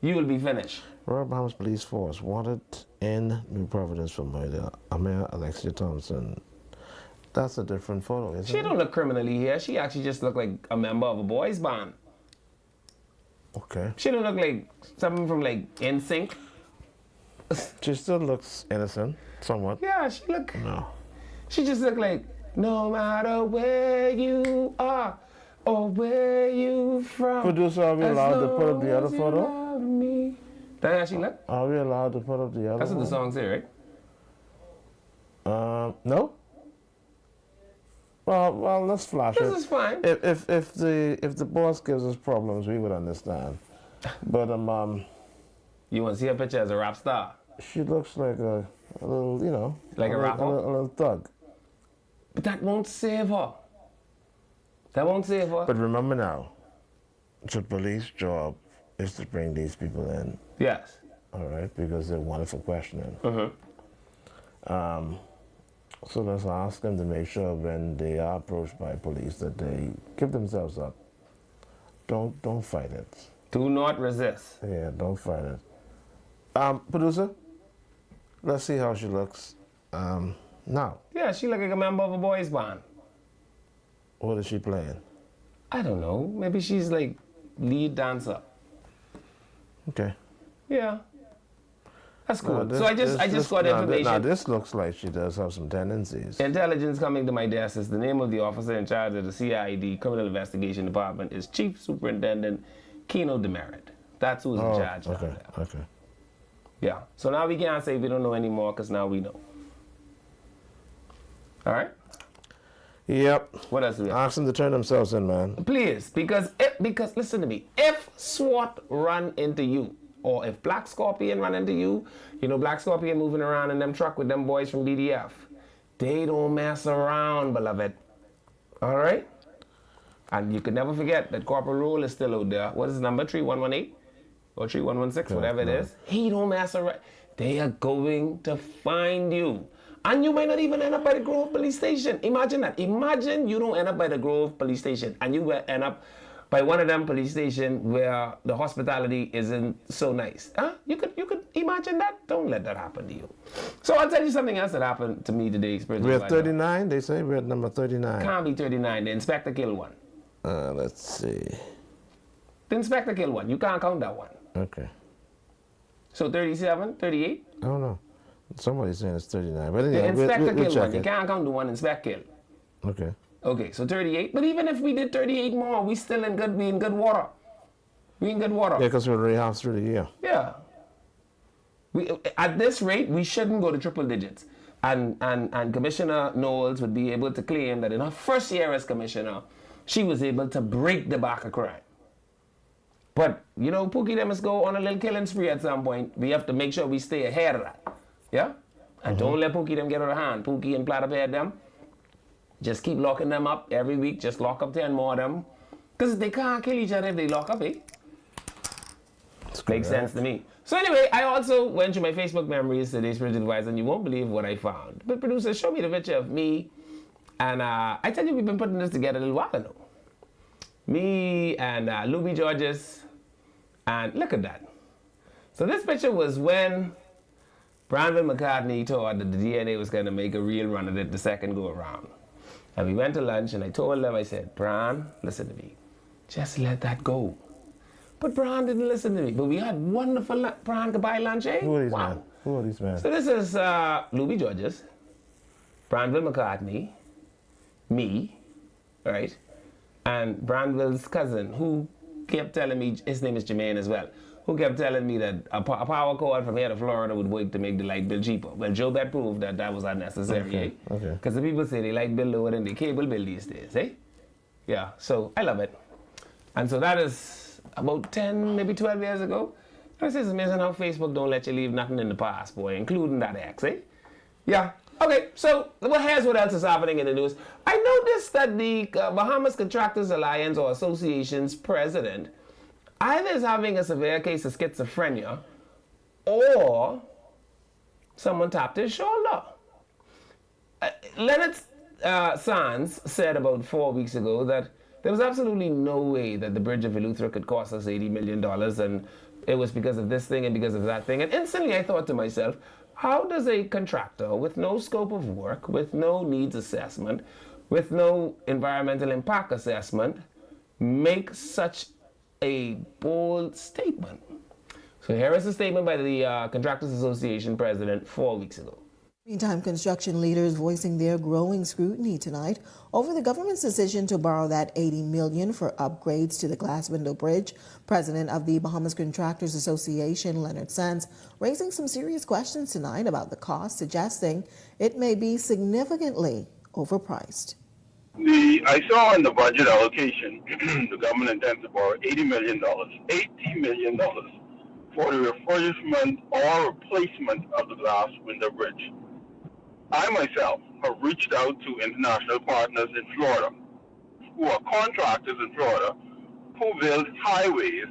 Speaker 1: you will be finished.
Speaker 2: Royal Bahamas Police Force wanted in New Providence for murder. Amir Alexia Thompson. That's a different photo, isn't it?
Speaker 1: She don't look criminally here. She actually just look like a member of a boys band.
Speaker 2: Okay.
Speaker 1: She don't look like something from like NSYNC.
Speaker 2: She still looks innocent, somewhat.
Speaker 1: Yeah, she look.
Speaker 2: No.
Speaker 1: She just look like no matter where you are or where you from.
Speaker 2: Producer, are we allowed to put up the other photo?
Speaker 1: That's how she look?
Speaker 2: Are we allowed to put up the other
Speaker 1: That's what the
Speaker 2: one?
Speaker 1: song say, right?
Speaker 2: No. Well, let's flash it.
Speaker 1: This is fine.
Speaker 2: If the boss gives us problems, we would understand. But
Speaker 1: You want to see her picture as a rap star?
Speaker 2: she looks like a little, you know,
Speaker 1: Like a rapper?
Speaker 2: a little thug.
Speaker 1: But that won't save her. That won't save her.
Speaker 2: But remember now, the police job is to bring these people in,
Speaker 1: Yes.
Speaker 2: all right, because they're wanted for questioning. So let's ask them to make sure when they are approached by police that they give themselves up. Don't fight it.
Speaker 1: Do not resist.
Speaker 2: Yeah, don't fight it. Producer, let's see how she looks. Now,
Speaker 1: Yeah, she look like a member of a boys band.
Speaker 2: what is she playing?
Speaker 1: I don't know. Maybe she's like lead dancer.
Speaker 2: Okay.
Speaker 1: Yeah. That's cool.
Speaker 2: Now,
Speaker 1: So I just got information.
Speaker 2: Now this looks like she does have some tendencies.
Speaker 1: Intelligence coming to my desk is the name of the officer in charge of the CID Criminal Investigation Department is Chief Superintendent Keno Demerit. That's who's in charge. now
Speaker 2: Okay,
Speaker 1: there.
Speaker 2: okay.
Speaker 1: Yeah. So now we can't say we don't know anymore because now we know. All right.
Speaker 2: Yep.
Speaker 1: What else do we have?
Speaker 2: Ask them to turn themselves in, man.
Speaker 1: Please, because listen to me. If SWAT run into you, or if Black Scorpion run into you, you know Black Scorpion moving around in them truck with them boys from BDF. They don't mess around, beloved. All right? And you could never forget that Corporal Rule is still out there. What is his number? 3118? Or 3116, whatever it is. He don't mess around. They are going to find you. And you might not even end up by the Grove Police Station. Imagine that. Imagine you don't end up by the Grove Police Station and you will end up by one of them police stations where the hospitality isn't so nice. Huh? You could imagine that? Don't let that happen to you. So I'll tell you something else that happened to me today.
Speaker 2: We're at 39, they say we're at number 39.
Speaker 1: Can't be 39. The inspector killed one.
Speaker 2: Let's see.
Speaker 1: The inspector killed one. You can't count that one.
Speaker 2: Okay.
Speaker 1: So 37, 38?
Speaker 2: I don't know. Somebody's saying it's 39. But
Speaker 1: The
Speaker 2: anyway,
Speaker 1: inspector
Speaker 2: we'll
Speaker 1: killed
Speaker 2: check
Speaker 1: one. You
Speaker 2: it.
Speaker 1: can't count the one inspector killed.
Speaker 2: Okay.
Speaker 1: Okay, so 38. But even if we did 38 more, we still we in good water. We in good water.
Speaker 2: Yeah, because we're already half through the year.
Speaker 1: Yeah. We, at this rate, we shouldn't go to triple digits. And Commissioner Knowles would be able to claim that in her first year as commissioner, she was able to break the back of crime. But, you know, Pookie them must go on a little killing spree at some point. We have to make sure we stay ahead of that. Yeah? And don't let Pookie them get out of hand. Pookie and Platypus them. Just keep locking them up every week. Just lock up 10 more of them. Because they can't kill each other if they lock up, eh? Makes sense to me. So anyway, I also went to my Facebook memories today's spiritual advice, and you won't believe what I found. But producer, show me the picture of me. And I tell you, we've been putting this together a little while ago. Me and Louis Georges. And look at that. So this picture was when Branville McCartney thought that the DNA was going to make a real run at it the second go around. And we went to lunch, and I told them, I said, Bran, listen to me. Just let that go. But Bran didn't listen to me. But we had wonderful Bran goodbye lunch, eh?
Speaker 2: Who are these men? Who are these men?
Speaker 1: So this is Louis Georges, Branville McCartney, me, right? And Branville's cousin, who kept telling me, his name is Jermaine as well, who kept telling me that a power cord from here to Florida would work to make the light bill cheaper. Well, Joe Bet proved that that was unnecessary, eh?
Speaker 2: Okay.
Speaker 1: Because the people say they light bill lower than the cable bill these days, eh? Yeah, so I love it. And so that is about 10, maybe 12 years ago. I say it's amazing how Facebook don't let you leave nothing in the past, boy, including that ex, eh? Yeah. Okay, so well, here's what else is happening in the news. I noticed that the Bahamas Contractors Alliance or Association's president either is having a severe case of schizophrenia or someone tapped his shoulder. Leonard Sands said about 4 weeks ago that there was absolutely no way that the bridge of Eleuthera could cost us $80 million, and it was because of this thing and because of that thing. And instantly I thought to myself, how does a contractor with no scope of work, with no needs assessment, with no environmental impact assessment, make such a bold statement? So here is a statement by the Contractors Association president 4 weeks ago.
Speaker 4: Meantime, construction leaders voicing their growing scrutiny tonight over the government's decision to borrow that $80 million for upgrades to the glass window bridge. President of the Bahamas Contractors Association, Leonard Sands, raising some serious questions tonight about the cost, suggesting it may be significantly overpriced.
Speaker 5: I saw in the budget allocation, the government intends to borrow $80 million for the refurbishment or replacement of the glass window bridge. I myself have reached out to international partners in Florida who are contractors in Florida who build highways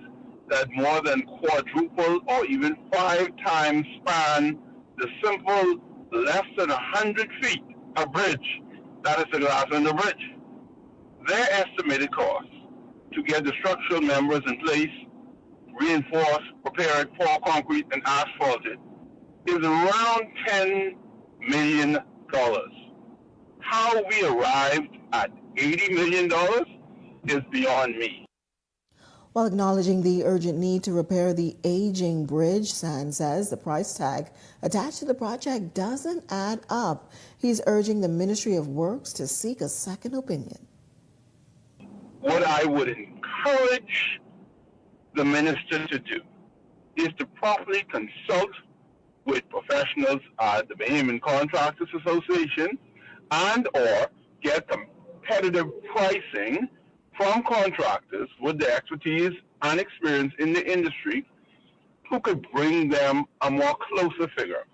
Speaker 5: that more than quadruple or even 5 times span the simple less than 100 feet of bridge that is the glass window bridge. Their estimated cost to get the structural members in place, reinforced, prepared, pour concrete, and asphalted is around $10 million. How we arrived at $80 million is beyond me.
Speaker 4: While acknowledging the urgent need to repair the aging bridge, Sands says the price tag attached to the project doesn't add up. He's urging the Ministry of Works to seek a second opinion.
Speaker 5: What I would encourage the minister to do is to properly consult with professionals at the Bahamian Contractors Association and or get competitive pricing from contractors with the expertise and experience in the industry who could bring them a more closer figure.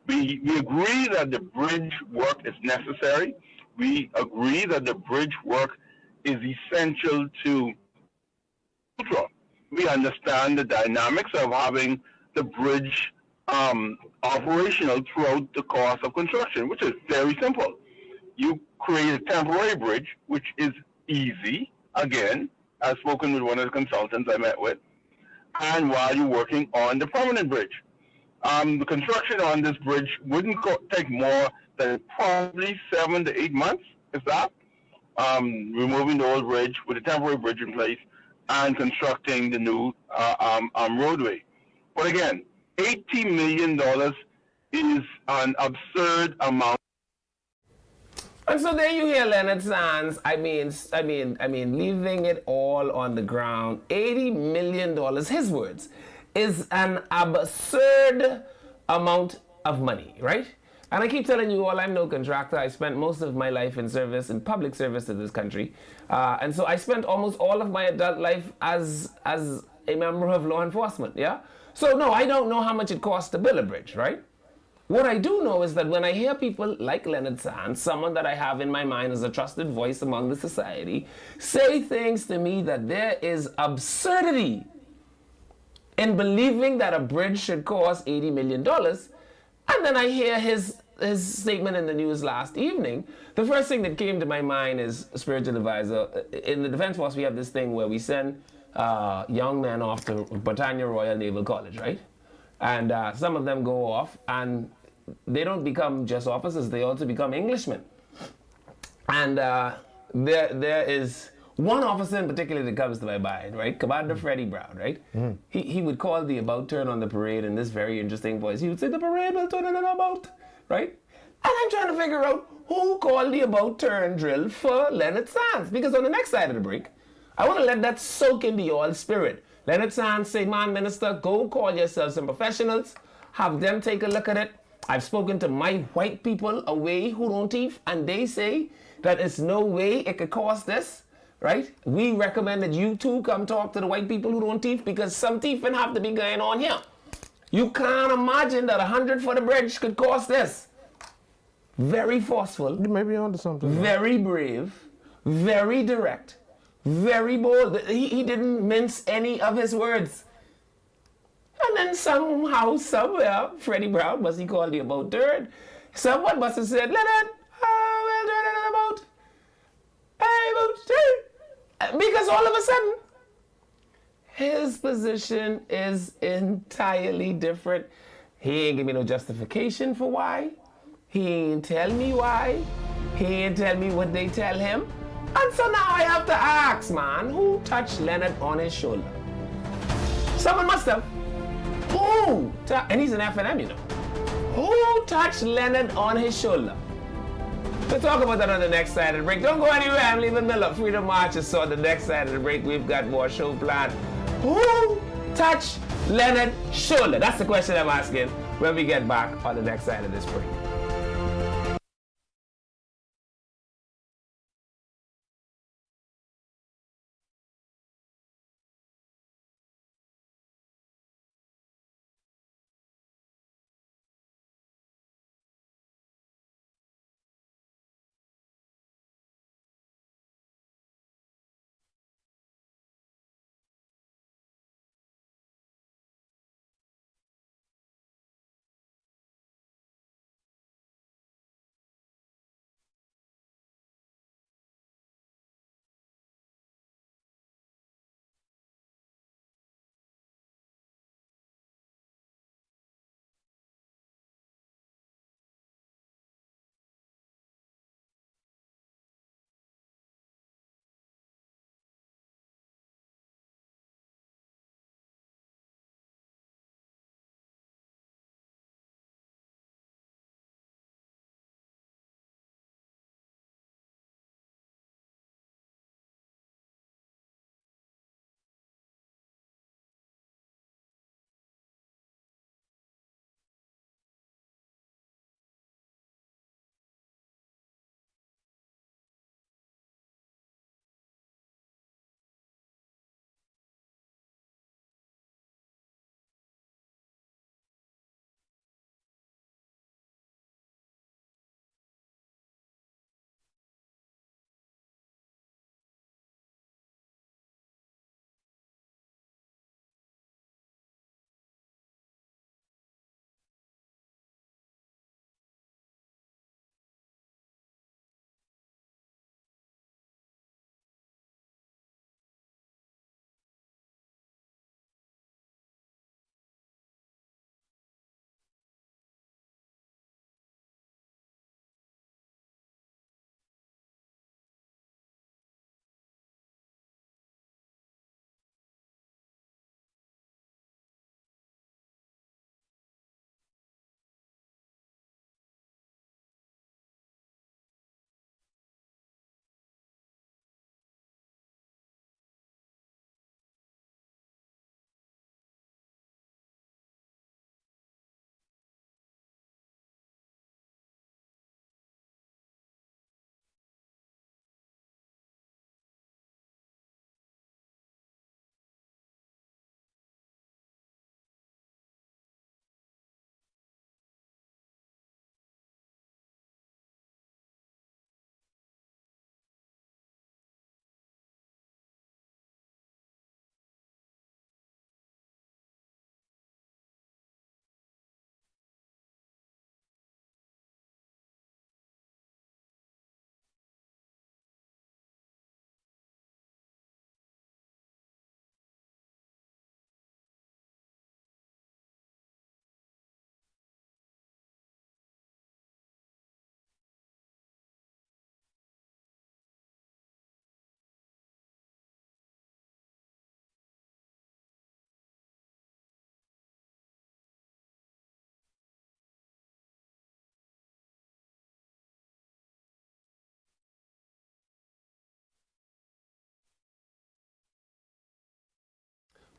Speaker 5: We agree that the bridge work is necessary. We agree that the bridge work is essential to Ultra. We understand the dynamics of having the bridge operational throughout the course of construction, which is very simple. You create a temporary bridge, which is easy. Again, I've spoken with one of the consultants I met with, and while you're working on the permanent bridge. The construction on this bridge wouldn't take more than probably 7 to 8 months, if that. Removing the old bridge with a temporary bridge in place and constructing the new roadway. But again, $80 million is an absurd amount.
Speaker 1: And so there you hear Leonard Sands, I mean, leaving it all on the ground. $80 million, his words, is an absurd amount of money, right? And I keep telling you all, I'm no contractor. I spent most of my life in service, in public service to this country. And so I spent almost all of my adult life as a member of law enforcement, yeah? So no, I don't know how much it costs to build a bridge, right? What I do know is that when I hear people like Leonard Sands, someone that I have in my mind as a trusted voice among the society, say things to me that there is absurdity in believing that a bridge should cost $80 million, and then I hear his statement in the news last evening, the first thing that came to my mind is spiritual advisor. In the Defense Force, we have this thing where we send young men off to Britannia Royal Naval College, right? And some of them go off and they don't become just officers, they also become Englishmen. And there is one officer in particular that comes to my mind, right? Commander Freddie Brown, right? He would call the about turn on the parade in this very interesting voice. He would say, the parade will turn in an about, right? And I'm trying to figure out who called the about turn drill for Leonard Sands. Because on the next side of the break, I want to let that soak into your spirit. Leonard Sands say, man, minister, go call yourself some professionals, have them take a look at it. I've spoken to my white people away who don't thief, and they say that there's no way it could cost this. right? We recommend that you too come talk to the white people who don't thief, because some thieving have to be going on here. You can't imagine that 100 for the bridge could cost this. Very forceful.
Speaker 2: You may be onto something.
Speaker 1: Very brave. Very direct. Very bold. He didn't mince any of his words. And then somehow, somewhere, Freddie Brown, was he called the about third? Someone must have said, Leonard, we'll turn it about. Because all of a sudden, his position is entirely different. He ain't give me no justification for why. He ain't tell me why. He ain't tell me what they tell him. And so now I have to ask, man, who touched Leonard on his shoulder? Someone must have. Who? And he's an F&M, you know. Who touched Leonard on his shoulder? We'll talk about that on the next side of the break. Don't go anywhere. I'm leaving Miller. Freedom March is on the next side of the break. We've got more show planned. Who touched Leonard's shoulder? That's the question I'm asking when we get back on the next side of this break.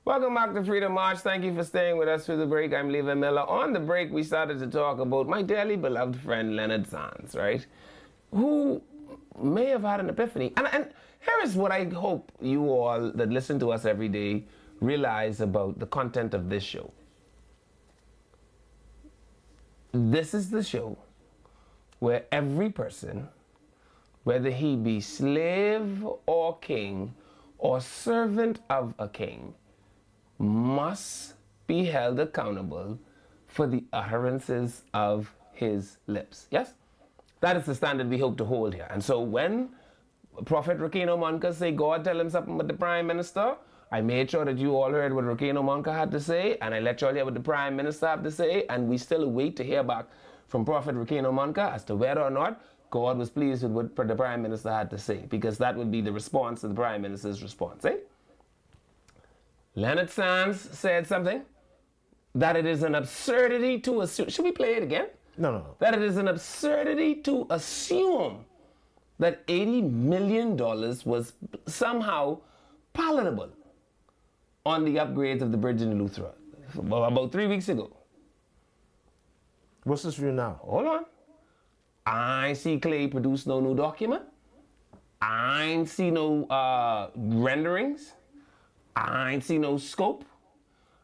Speaker 1: Welcome back to Freedom March. Thank you for staying with us through the break. I'm Levan Miller. On the break, we started to talk about my dearly beloved friend Leonard Sands, right? Who may have had an epiphany. And here is what I hope you all that listen to us every day realize about the content of this show. This is the show where every person, whether he be slave or king or servant of a king, must be held accountable for the utterances of his lips. Yes? That is the standard we hope to hold here. And so when Prophet Rakino Monka say, God tell him something with the Prime Minister, I made sure that you all heard what Rakino Monka had to say, and I let you all hear what the Prime Minister have to say, and we still await to hear back from Prophet Rakino Monka as to whether or not God was pleased with what the Prime Minister had to say, because that would be the response to the Prime Minister's response, eh? Leonard Sands said something, that it is an absurdity to assume, should we play it again?
Speaker 2: No.
Speaker 1: That it is an absurdity to assume that $80 million was somehow palatable on the upgrades of the bridge in Eleuthera about 3 weeks ago.
Speaker 2: What's his view now?
Speaker 1: Hold on. I ain't see Clay produce no new document. I ain't see no renderings. I ain't see no scope.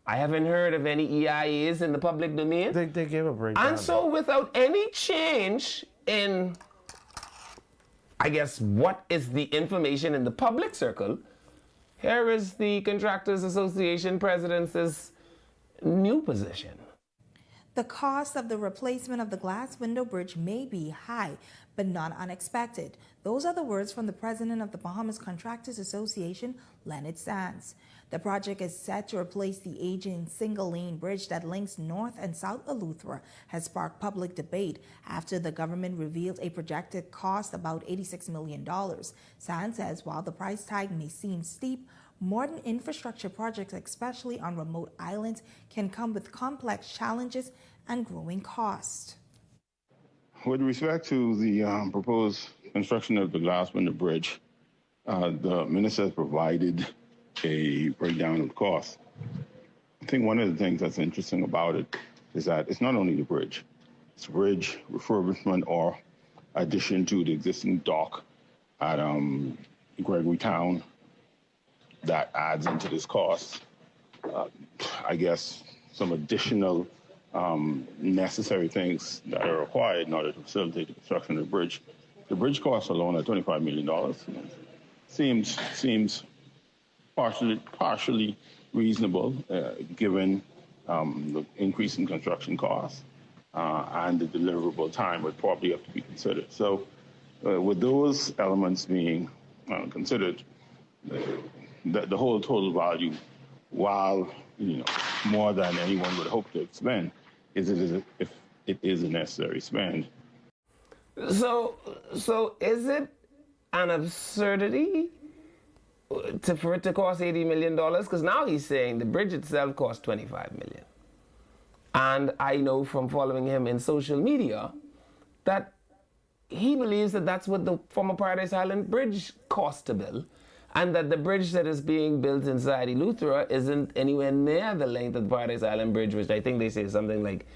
Speaker 1: I haven't heard of any EIAs in the public domain.
Speaker 2: They gave a breakdown.
Speaker 1: And so without any change in, I guess, what is the information in the public circle, here is the Contractors Association President's new position.
Speaker 6: The cost of the replacement of the glass window bridge may be high, but not unexpected. Those are the words from the president of the Bahamas Contractors Association, Leonard Sands. The project is set to replace the aging single-lane bridge that links North and South Eleuthera, has sparked public debate after the government revealed a projected cost about $86 million. Sands says while the price tag may seem steep, modern infrastructure projects, especially on remote islands, can come with complex challenges and growing costs.
Speaker 7: With respect to the proposed construction of the glass window bridge, the minister has provided a breakdown of costs. I think one of the things that's interesting about it is that it's not only the bridge, it's bridge refurbishment or addition to the existing dock at Gregory Town that adds into this cost. I guess some additional necessary things that are required in order to facilitate the construction of the bridge. The bridge costs alone are $25 million. Seems partially reasonable given the increase in construction costs and the deliverable time would probably have to be considered. So with those elements being considered, the whole total value, while more than anyone would hope to expend, if it is a necessary spend.
Speaker 1: So is it an absurdity for it to cost $80 million? Because now he's saying the bridge itself cost $25 million. And I know from following him in social media that he believes that that's what the former Paradise Island Bridge cost to build, and that the bridge that is being built inside Eleuthera isn't anywhere near the length of the Paradise Island Bridge, which I think they say is something like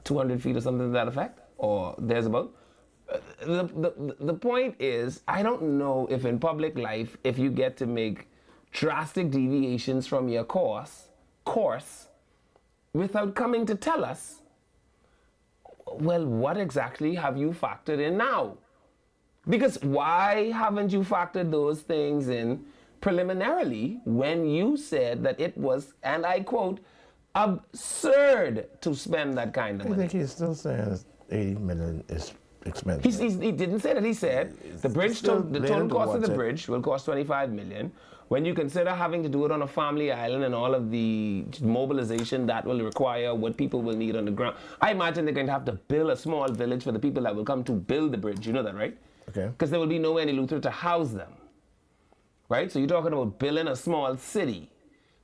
Speaker 1: 200 feet or something to that effect, or there's about. The point is, I don't know if in public life, if you get to make drastic deviations from your course without coming to tell us, well, what exactly have you factored in now? Because why haven't you factored those things in preliminarily when you said that it was, and I quote, absurd to spend that kind of money?
Speaker 2: I think he's still saying $80 million is expensive.
Speaker 1: He didn't say that. He said the bridge, the total cost of the bridge will cost $25 million. When you consider having to do it on a family island and all of the mobilization that will require, what people will need on the ground, I imagine they're going to have to build a small village for the people that will come to build the bridge. You know that, right?
Speaker 2: Okay.
Speaker 1: Because there will be nowhere in Eleuthera to house them, right? So you're talking about building a small city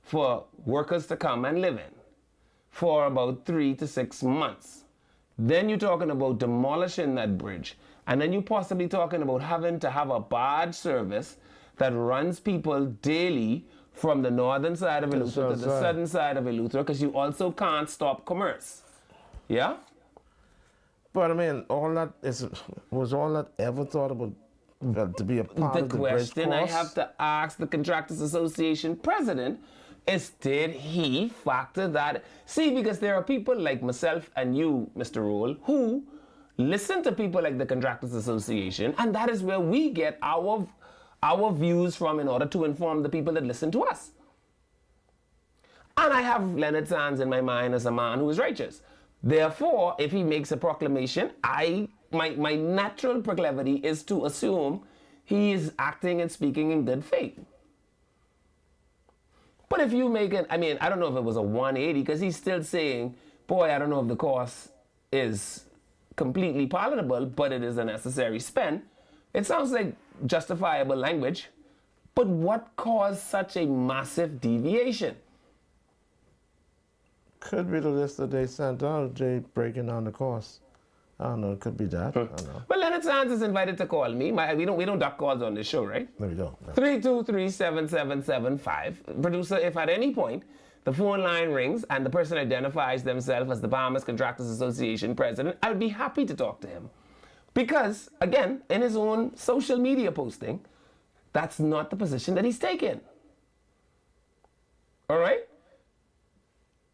Speaker 1: for workers to come and live in for about 3 to 6 months. Then you're talking about demolishing that bridge. And then you're possibly talking about having to have a barge service that runs people daily from the northern side of Eleuthera to the southern side of Eleuthera, because you also can't stop commerce. Yeah?
Speaker 2: But I mean, was all that ever thought about to be a part
Speaker 1: The
Speaker 2: of the bridge
Speaker 1: question I
Speaker 2: course?
Speaker 1: have to ask the Contractors Association president is, did he factor that? See, because there are people like myself and you, Mr. Roll, who listen to people like the Contractors Association, and that is where we get our views from in order to inform the people that listen to us. And I have Leonard Sands in my mind as a man who is righteous. Therefore, if he makes a proclamation, my natural proclivity is to assume he is acting and speaking in good faith. But if you make it, I mean, I don't know if it was a 180, because he's still saying, boy, I don't know if the cost is completely palatable, but it is a necessary spend. It sounds like justifiable language, but what caused such a massive deviation?
Speaker 2: Could be the list that they sent out, they breaking down the cost. I don't know, it could be that. I don't know.
Speaker 1: Well, Leonard Sands is invited to call me. We don't duck calls on this show, right?
Speaker 2: There we go. No.
Speaker 1: 323-7775. Producer, if at any point the phone line rings and the person identifies themselves as the Bahamas Contractors Association president, I would be happy to talk to him. Because, again, in his own social media posting, that's not the position that he's taken. All right?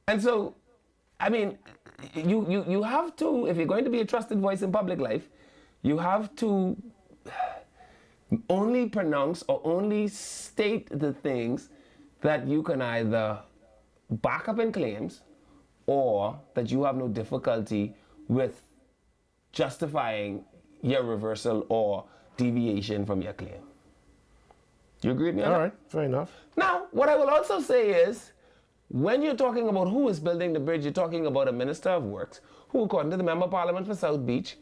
Speaker 1: And so, I mean, you have to, if you're going to be a trusted voice in public life, you have to only pronounce or only state the things that you can either back up in claims or that you have no difficulty with justifying your reversal or deviation from your claim. You agree with me on that?
Speaker 2: All right, fair enough.
Speaker 1: Now, what I will also say is, when you're talking about who is building the bridge, you're talking about a Minister of Works who, according to the Member of Parliament for South Beach,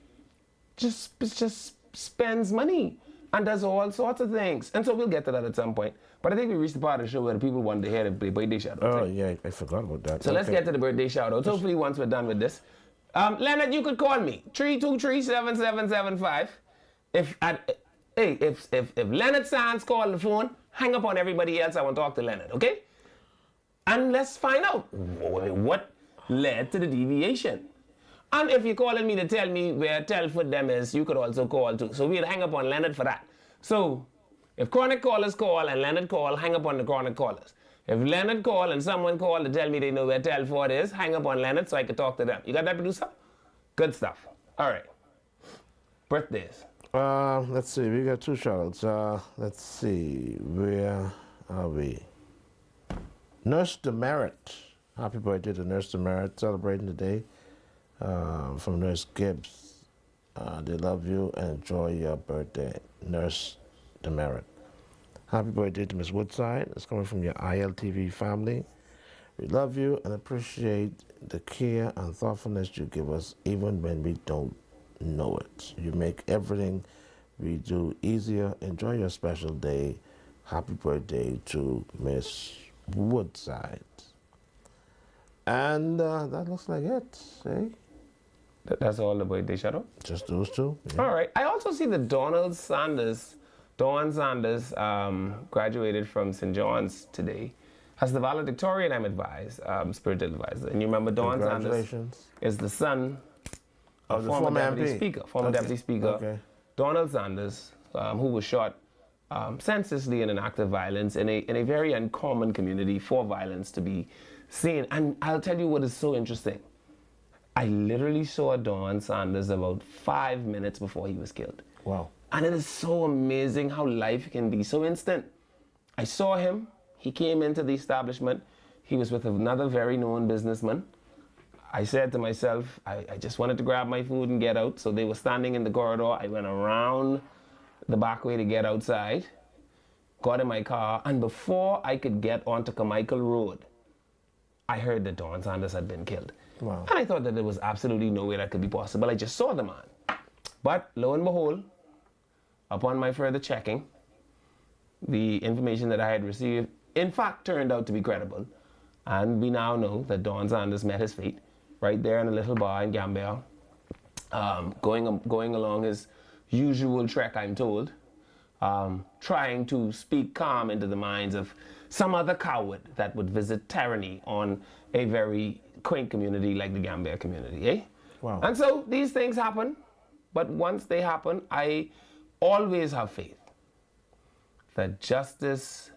Speaker 1: just spends money and does all sorts of things. And so we'll get to that at some point. But I think we reached the part of the show where the people want to hear the birthday shout-out.
Speaker 2: Oh, yeah, I forgot about that.
Speaker 1: So let's get to the birthday shout-outs. Hopefully once we're done with this. Leonard, you could call me, 323-7775. If Leonard Sands called the phone, hang up on everybody else. I want to talk to Leonard, okay? And let's find out what led to the deviation. And if you're calling me to tell me where Telford them is, you could also call too. So we'll hang up on Leonard for that. So if chronic callers call and Leonard call, hang up on the chronic callers. If Leonard call and someone call to tell me they know where Telford is, hang up on Leonard so I can talk to them. You got that, producer? Good stuff. All right. Birthdays.
Speaker 2: Let's see, we got two shout-outs. Let's see, where are we? Nurse Demerit. Happy birthday to Nurse Demerit, celebrating today. From Nurse Gibbs. They love you and enjoy your birthday, Nurse Demerit. Happy birthday to Miss Woodside. It's coming from your ILTV family. We love you and appreciate the care and thoughtfulness you give us even when we don't know it. You make everything we do easier. Enjoy your special day. Happy birthday to Miss Woodside. And that looks like it, eh?
Speaker 1: That's all the birthday shout-out?
Speaker 2: Just those two. Yeah.
Speaker 1: All right. I also see that Dawn Sanders graduated from St. John's today as the valedictorian, I'm advised, spiritual advisor. And you remember Dawn Sanders is the son of
Speaker 2: the
Speaker 1: former deputy
Speaker 2: MP.
Speaker 1: speaker, deputy speaker, Donald Sanders, who was shot senselessly in an act of violence in a very uncommon community for violence to be seen. And I'll tell you what is so interesting. I literally saw Dawn Sanders about 5 minutes before he was killed.
Speaker 2: Wow.
Speaker 1: And it is so amazing how life can be so instant. I saw him. He came into the establishment. He was with another very known businessman. I said to myself, I just wanted to grab my food and get out. So they were standing in the corridor. I went around the back way to get outside, got in my car, and before I could get onto Carmichael Road, I heard that Dawn Sanders had been killed.
Speaker 2: Wow.
Speaker 1: And I thought that there was absolutely no way that could be possible. I just saw the man. But lo and behold, upon my further checking, the information that I had received, in fact, turned out to be credible. And we now know that Dawn Sanders met his fate right there in a little bar in Gambia, going along his usual trek, I'm told, trying to speak calm into the minds of some other coward that would visit tyranny on a very quaint community like the Gambia community, eh?
Speaker 2: Wow.
Speaker 1: And so these things happen, but once they happen, I always have faith that justice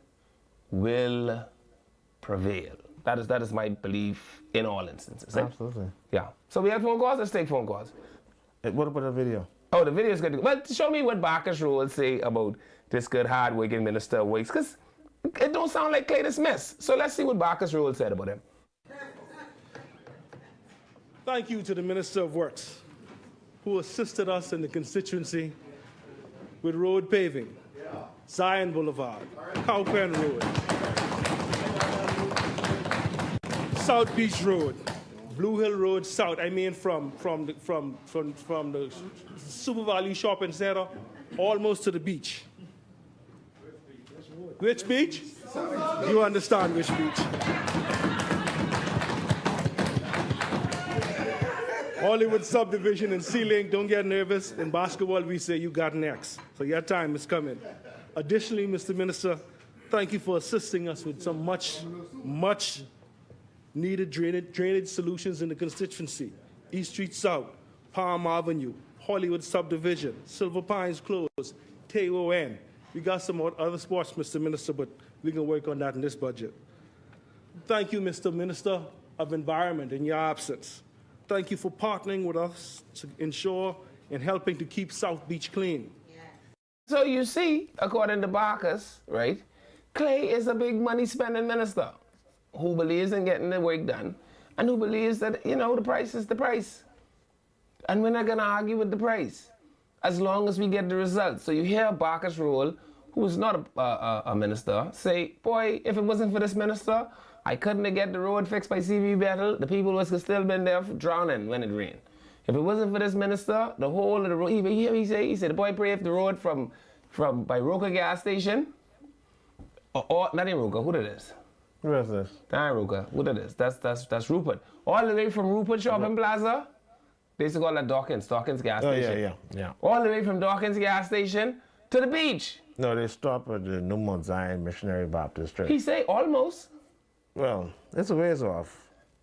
Speaker 1: will prevail. That is my belief in all instances. Right?
Speaker 2: Absolutely.
Speaker 1: Yeah. So we have phone calls. Let's take phone calls.
Speaker 2: What about the video?
Speaker 1: Oh, the video is good. Well, show me what Bacchus rules say about this good, hard-working minister of Wakes, because it don't sound like Clay Smith. So let's see what Bacchus rules said about him.
Speaker 8: Thank you to the Minister of Works, who assisted us in the constituency with road paving, Zion Boulevard, Cowpen Road, South Beach Road, Blue Hill Road South. I mean from the Super Value Shopping Center almost to the beach. Which beach? You understand which beach. Hollywood subdivision and C-Link, don't get nervous. In basketball, we say you got next. So your time is coming. Additionally, Mr. Minister, thank you for assisting us with some much needed drainage solutions in the constituency. East Street South, Palm Avenue, Hollywood subdivision, Silver Pines Close, TON. We got some other spots, Mr. Minister, but we can work on that in this budget. Thank you, Mr. Minister of Environment, in your absence. Thank you for partnering with us to ensure and helping to keep South Beach clean.
Speaker 1: So you see, according to Bacchus, right, Clay is a big money-spending minister who believes in getting the work done and who believes that, the price is the price. And we're not going to argue with the price as long as we get the results. So you hear Bacchus Rule, who is not a minister, say, boy, if it wasn't for this minister, I couldn't have get the road fixed by CV Battle. The people was still been there drowning when it rained. If it wasn't for this minister, the whole of the road, he said, the boy pray if the road from by Roca gas station, or not in Roca, who that is?
Speaker 2: Who is this?
Speaker 1: Not Roca, who that is? That's Rupert. All the way from Rupert Shopping Plaza, they used to call that Dawkins gas station.
Speaker 2: Yeah.
Speaker 1: All the way from Dawkins gas station to the beach.
Speaker 2: No, they stop at the New Mount Zion Missionary Baptist Church.
Speaker 1: He say almost.
Speaker 2: Well, it's a ways off.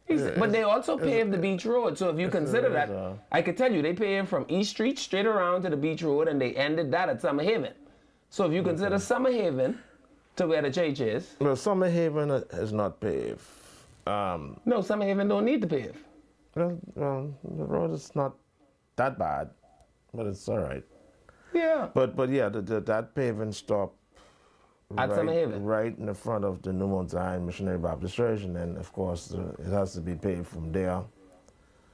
Speaker 1: But they also paved the beach road, so if you consider that, I could tell you, they paved from East Street straight around to the beach road, and they ended that at Summer Haven. So if you consider Summer Haven to where the church is...
Speaker 2: Well, Summer Haven is not paved.
Speaker 1: No, Summer Haven don't need to pave.
Speaker 2: Well, the road is not that bad, but it's all right.
Speaker 1: Yeah.
Speaker 2: But yeah, that paving stop
Speaker 1: at Summer Haven,
Speaker 2: right in the front of the New Mount Zion Missionary Baptist Church, and then of course it has to be paved from there.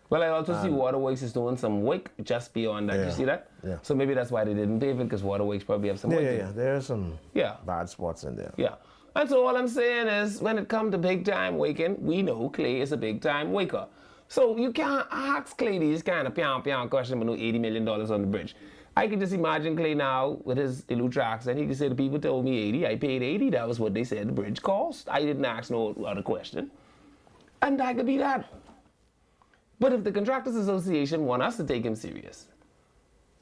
Speaker 1: Well, I also see Waterworks is doing some work just beyond that.
Speaker 2: Yeah,
Speaker 1: You see that?
Speaker 2: yeah.
Speaker 1: So maybe that's why they didn't pave it, because Waterworks probably have some work.
Speaker 2: Yeah. There are some bad spots in there.
Speaker 1: Yeah. And so all I'm saying is, when it comes to big time waking, we know Clay is a big time waker. So you can't ask Clay these kind of pian question about no $80 million on the bridge. I can just imagine Clay now with his Ilutra accent. He can say, the people told me 80, I paid 80. That was what they said the bridge cost. I didn't ask no other question. And that could be that. But if the Contractors Association want us to take him serious,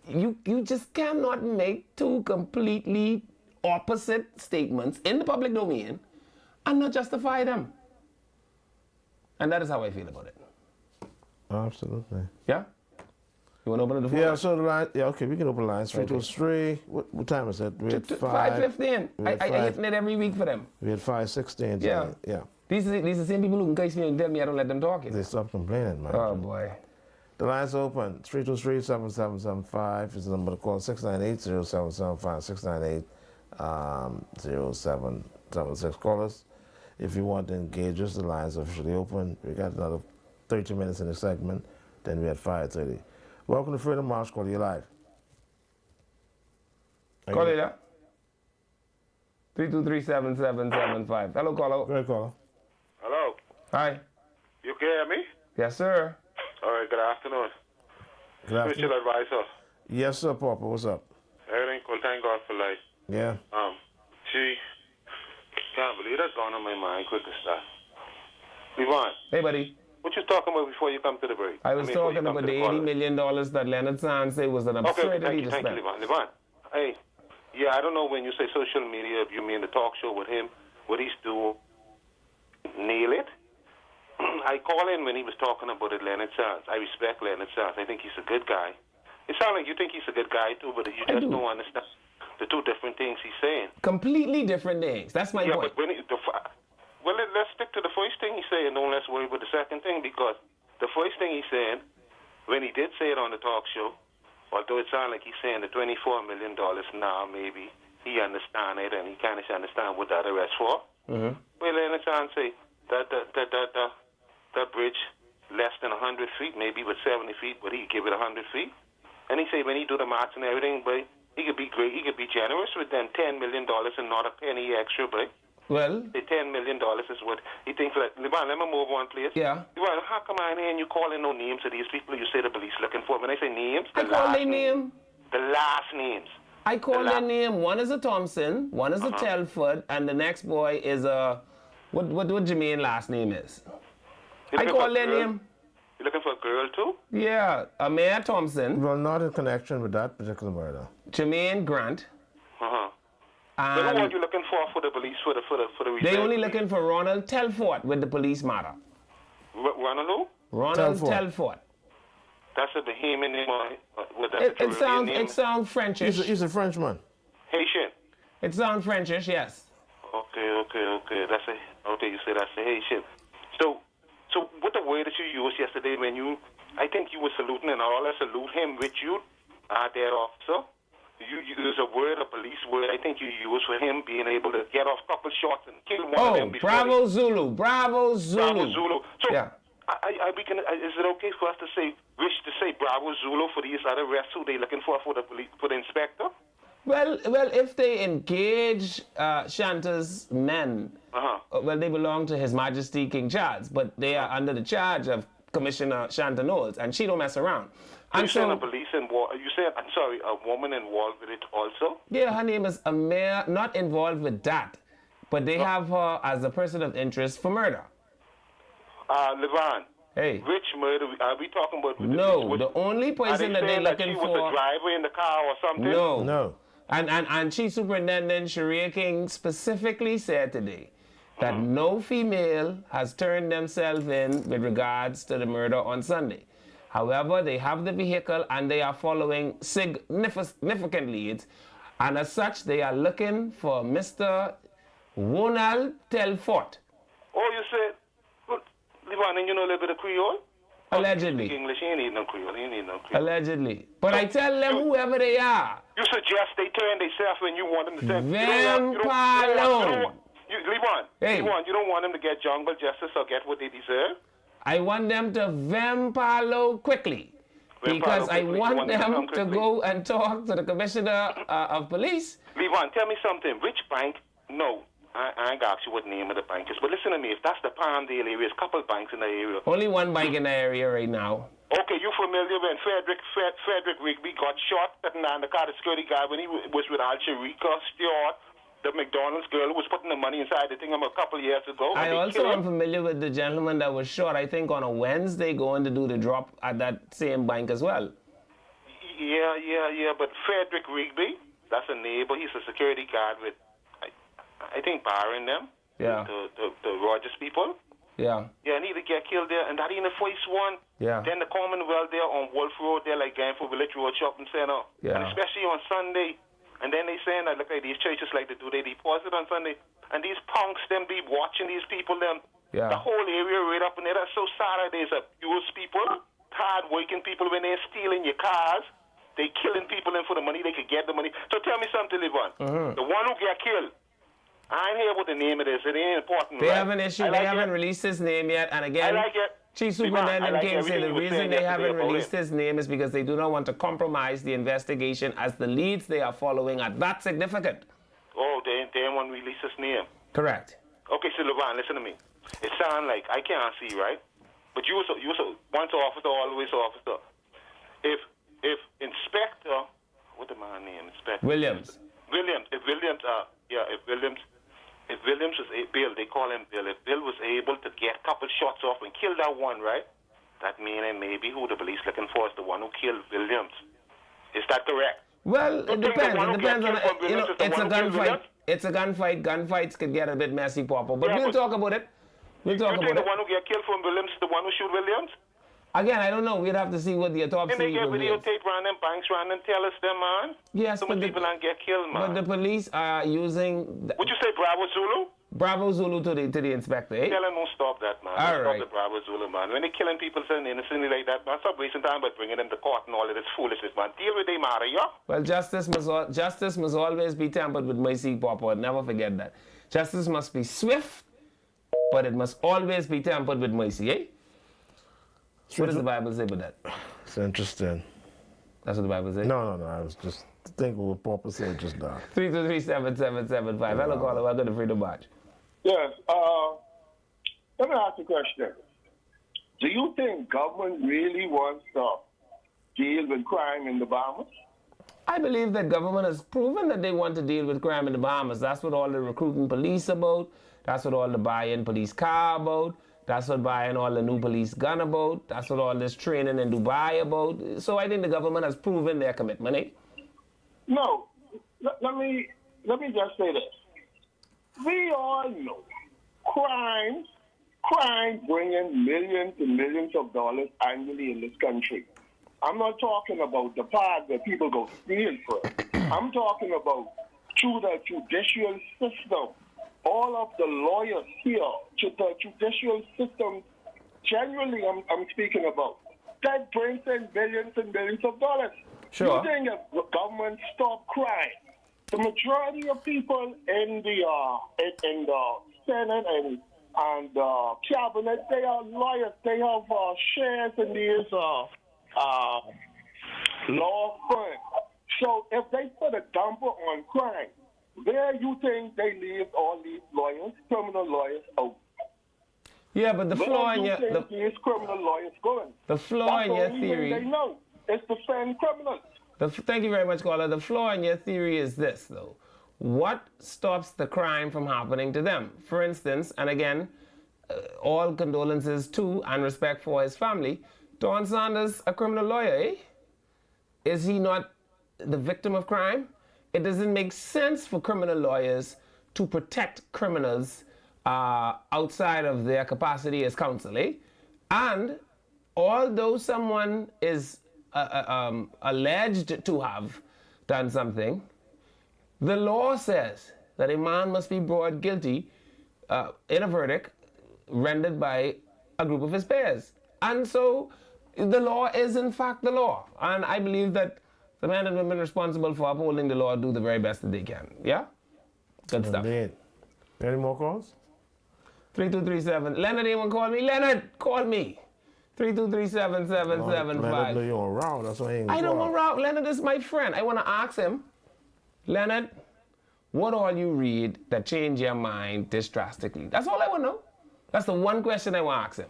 Speaker 1: you just cannot make two completely opposite statements in the public domain and not justify them. And that is how I feel about it.
Speaker 2: Absolutely.
Speaker 1: Yeah? You want to open the phone?
Speaker 2: Yeah, so the line, okay, we can open lines. 323, what time is it? We had
Speaker 1: 5:15. I hit it every week for them.
Speaker 2: We had 5:16. Yeah.
Speaker 1: These are the same people who can case me and tell me I don't let them talk.
Speaker 2: They stopped complaining, man.
Speaker 1: Oh, boy.
Speaker 2: The line's open. 323-7775 is the number to call. 698-0775, 698-0776. Call us if you want to engage us. The line's officially open. We got another 30 minutes in the segment. Then we had 5:30. Welcome to Freedom March. Call you live.
Speaker 1: Call it up. 323-7775. Hello, caller.
Speaker 2: Go ahead, caller.
Speaker 9: Hello.
Speaker 1: Hi.
Speaker 9: You can hear me?
Speaker 1: Yes, sir.
Speaker 9: All right, good afternoon.
Speaker 2: Good afternoon.
Speaker 9: Spiritual advisor.
Speaker 2: Yes, sir, Papa. What's up?
Speaker 9: Everything cool. Thank God for life.
Speaker 2: Yeah.
Speaker 9: Can't believe that's gone on my mind quick as that. Levon.
Speaker 1: Hey, buddy.
Speaker 9: What you talking about before you come to the break?
Speaker 1: I was talking about the $80 million that Leonard Sands said was an absurdity to spend.
Speaker 9: Thank you, Levon. Hey, I don't know when you say social media, if you mean the talk show with him, what he's doing, nail it. I call in when he was talking about it, Leonard Sands. I respect Leonard Sands. I think he's a good guy. It sounds like you think he's a good guy too, but you just don't understand the two different things he's saying.
Speaker 1: Completely different things. That's my point.
Speaker 9: But when let's stick to the first thing he's saying. Don't let's worry about the second thing, because the first thing he's saying, when he did say it on the talk show, although it sounded like he's saying the $24 million now, maybe he understand it and he kind of understand what that arrest for.
Speaker 1: Mm-hmm.
Speaker 9: Well, then it's on say that bridge less than 100 feet, maybe with 70 feet, but he give it 100 feet. And he say when he do the maths and everything, but he could be great, he could be generous with them $10 million and not a penny extra, but
Speaker 1: well,
Speaker 9: the $10 million is what he thinks. Like, Liban, let me move on, please.
Speaker 1: Yeah.
Speaker 9: Liban, how come I here and you calling no names of these people you say the police looking for? When I say names,
Speaker 1: I call their name.
Speaker 9: The last names.
Speaker 1: I call their name. One is a Thompson, one is a Telford, and the next boy is a what Jermaine last name is. I call their name.
Speaker 9: You looking for a girl too?
Speaker 1: Yeah, Amir Thompson.
Speaker 2: Well, not in connection with that particular murder.
Speaker 1: Jermaine Grant.
Speaker 9: But who are you looking for the police for the
Speaker 1: They only looking for Ronald Telford with the police matter.
Speaker 9: Ronald who?
Speaker 1: Ronald Telford.
Speaker 9: That's a Bahamian name.
Speaker 1: It sounds Frenchish.
Speaker 2: He's a Frenchman.
Speaker 9: Haitian.
Speaker 1: It sounds Frenchish, yes.
Speaker 9: Okay. You say that's a Haitian. So what the word that you used yesterday when I think you were saluting, and all I salute him with you, that officer. You use a word, a police word, I think you use for him being able to get off a couple shots and kill one of them.
Speaker 1: Bravo Zulu. Bravo Zulu.
Speaker 9: So,
Speaker 1: yeah.
Speaker 9: Is it okay for us to say Bravo Zulu for these other arrests who they looking for the police, for the inspector?
Speaker 1: Well, if they engage Shanta's men, well, they belong to His Majesty King Charles, but they are under the charge of Commissioner Shanta Knowles, and she don't mess around. And
Speaker 9: so, a police involved. You said, I'm sorry, a woman involved with it also?
Speaker 1: Yeah, her name is Amir, not involved with that, but they have her as a person of interest for murder.
Speaker 9: Levan.
Speaker 1: Hey.
Speaker 9: Which murder are we talking about?
Speaker 1: No, the only person that they're looking for.
Speaker 9: Was the driver in the car or something?
Speaker 1: No. And Chief Superintendent Sharia King specifically said today that no female has turned themselves in with regards to the murder on Sunday. However, they have the vehicle and they are following significant leads. And as such, they are looking for Mr. Ronald Telford.
Speaker 9: Oh, you said, Livan, and you know a little bit of Creole?
Speaker 1: Allegedly.
Speaker 9: English, he ain't need no Creole.
Speaker 1: Allegedly. But I tell them whoever they are.
Speaker 9: You suggest they turn themselves when you want them to turn.
Speaker 1: Livan,
Speaker 9: you don't want them to get jungle justice or get what they deserve?
Speaker 1: I want them to vampalo quickly. Because I want them to go and talk to the Commissioner of Police.
Speaker 9: Livan, tell me something. Which bank? No. I ain't gonna ask you what the name of the bank is, but listen to me. If that's the Palmdale area, there's a couple of banks in the area.
Speaker 1: Only one bank in the area right now.
Speaker 9: Okay, you familiar when Frederick Rigby got shot in the car, the security guy, when he was with Al Sharika Stewart, the McDonald's girl who was putting the money inside the thing a couple of years ago?
Speaker 1: I also am familiar with the gentleman that was shot, I think, on a Wednesday going to do the drop at that same bank as well.
Speaker 9: Yeah, but Frederick Rigby, that's a neighbor. He's a security guard with, I think, Byron them.
Speaker 1: Yeah.
Speaker 9: The Rogers people.
Speaker 1: Yeah.
Speaker 9: Yeah, and he get killed there, and that ain't the first one.
Speaker 1: Yeah.
Speaker 9: Then the Commonwealth there on Wolf Road there, like going for Village Road Shopping Center.
Speaker 1: Yeah.
Speaker 9: And especially on Sunday. And then they saying that, look like these churches like to do they deposit on Sunday. And these punks, them be watching these people, them.
Speaker 1: Yeah.
Speaker 9: The whole area right up in there, that's so Saturdays abuse people, hard-working people when they're stealing your cars. They killing people in for the money, they could get the money. So tell me something, Livon. The one who get killed, I ain't hear what the name it is. It ain't important,
Speaker 1: They haven't issued, they haven't released his name yet. And again, Chief Superintendent King said the reason they haven't released his name is because they do not want to compromise the investigation as the leads they are following are that significant.
Speaker 9: Oh, they didn't want to release his name.
Speaker 1: Correct.
Speaker 9: Okay, so Levan, listen to me. It sounds like, I can't see, right? But you was once officer, always officer. If Inspector, what the man name? Inspector
Speaker 1: Williams.
Speaker 9: If Williams was Bill, they call him Bill. If Bill was able to get a couple shots off and kill that one, right? That meaning maybe who the police looking for is the one who killed Williams. Is that correct?
Speaker 1: Well, it depends. It depends on it's a gunfight. It's a gunfight. Gunfights can get a bit messy, Papa. But we'll talk about it. We'll talk about it.
Speaker 9: The one who get killed from Williams is the one who shoot Williams?
Speaker 1: Again, I don't know. We'd have to see what the autopsy
Speaker 9: And they get
Speaker 1: reveals.
Speaker 9: videotape around them banks around and tell us them, man.
Speaker 1: Yes,
Speaker 9: so
Speaker 1: but
Speaker 9: many people don't get killed, man.
Speaker 1: But the police are using
Speaker 9: Would you say Bravo Zulu?
Speaker 1: Bravo Zulu to the inspector, eh?
Speaker 9: Tell them don't stop that, man.
Speaker 1: All
Speaker 9: Don't
Speaker 1: right.
Speaker 9: stop the Bravo Zulu, man. When they're killing people so innocently like that, man, stop wasting time by bringing them to court and all of this foolishness, man. Deal with them, matter, yeah?
Speaker 1: Well, justice must always be tempered with mercy, Papa. Never forget that. Justice must be swift, but it must always be tempered with mercy, eh? What does the Bible say about that?
Speaker 2: It's interesting.
Speaker 1: That's what the Bible says?
Speaker 2: No. I was just thinking what Papa said just now.
Speaker 1: 323-7775. Hello, caller. Welcome to Freedom March.
Speaker 10: Yes. Let me ask you a question. Do you think government really wants to deal with crime in the Bahamas?
Speaker 1: I believe that government has proven that they want to deal with crime in the Bahamas. That's what all the recruiting police about. That's what all the buying police car about. That's what buying all the new police gun about. That's what all this training in Dubai about. So I think the government has proven their commitment, eh?
Speaker 10: No. Let me just say this. We all know crime bring in millions and millions of dollars annually in this country. I'm not talking about the part that people go steal from. I'm talking about through the judicial system. All of the lawyers here, to the judicial system, generally I'm speaking about, that brings in billions and billions of dollars.
Speaker 1: Sure.
Speaker 10: You think if the government stop crime, the majority of people in the Senate and cabinet, they are lawyers. They have shares in these law firms. So if they put a dumper on crime, where you think they leave all these lawyers, criminal lawyers, out?
Speaker 1: Yeah, but the flaw in your
Speaker 10: these criminal lawyers going?
Speaker 1: the flaw in your theory.
Speaker 10: They know it's to defend criminals.
Speaker 1: Thank you very much, caller. The flaw in your theory is this, though. What stops the crime from happening to them? For instance, and again, all condolences to and respect for his family. Don Sanders, a criminal lawyer, eh? Is he not the victim of crime? It doesn't make sense for criminal lawyers to protect criminals outside of their capacity as counsel, eh? And although someone is alleged to have done something, the law says that a man must be brought guilty in a verdict rendered by a group of his peers. And so the law is in fact the law. And I believe that the men and women responsible for upholding the law do the very best that they can. Yeah? Good stuff.
Speaker 2: Indeed. Any more calls?
Speaker 1: 3237. Leonard, anyone call me? Leonard, call me. 323-7775.
Speaker 2: Leonard, know you're around. That's why he ain't
Speaker 1: I don't
Speaker 2: call.
Speaker 1: want Ralph. Leonard is my friend. I want to ask him, Leonard, what all you read that changed your mind this drastically? That's all I want to know. That's the one question I want to ask him.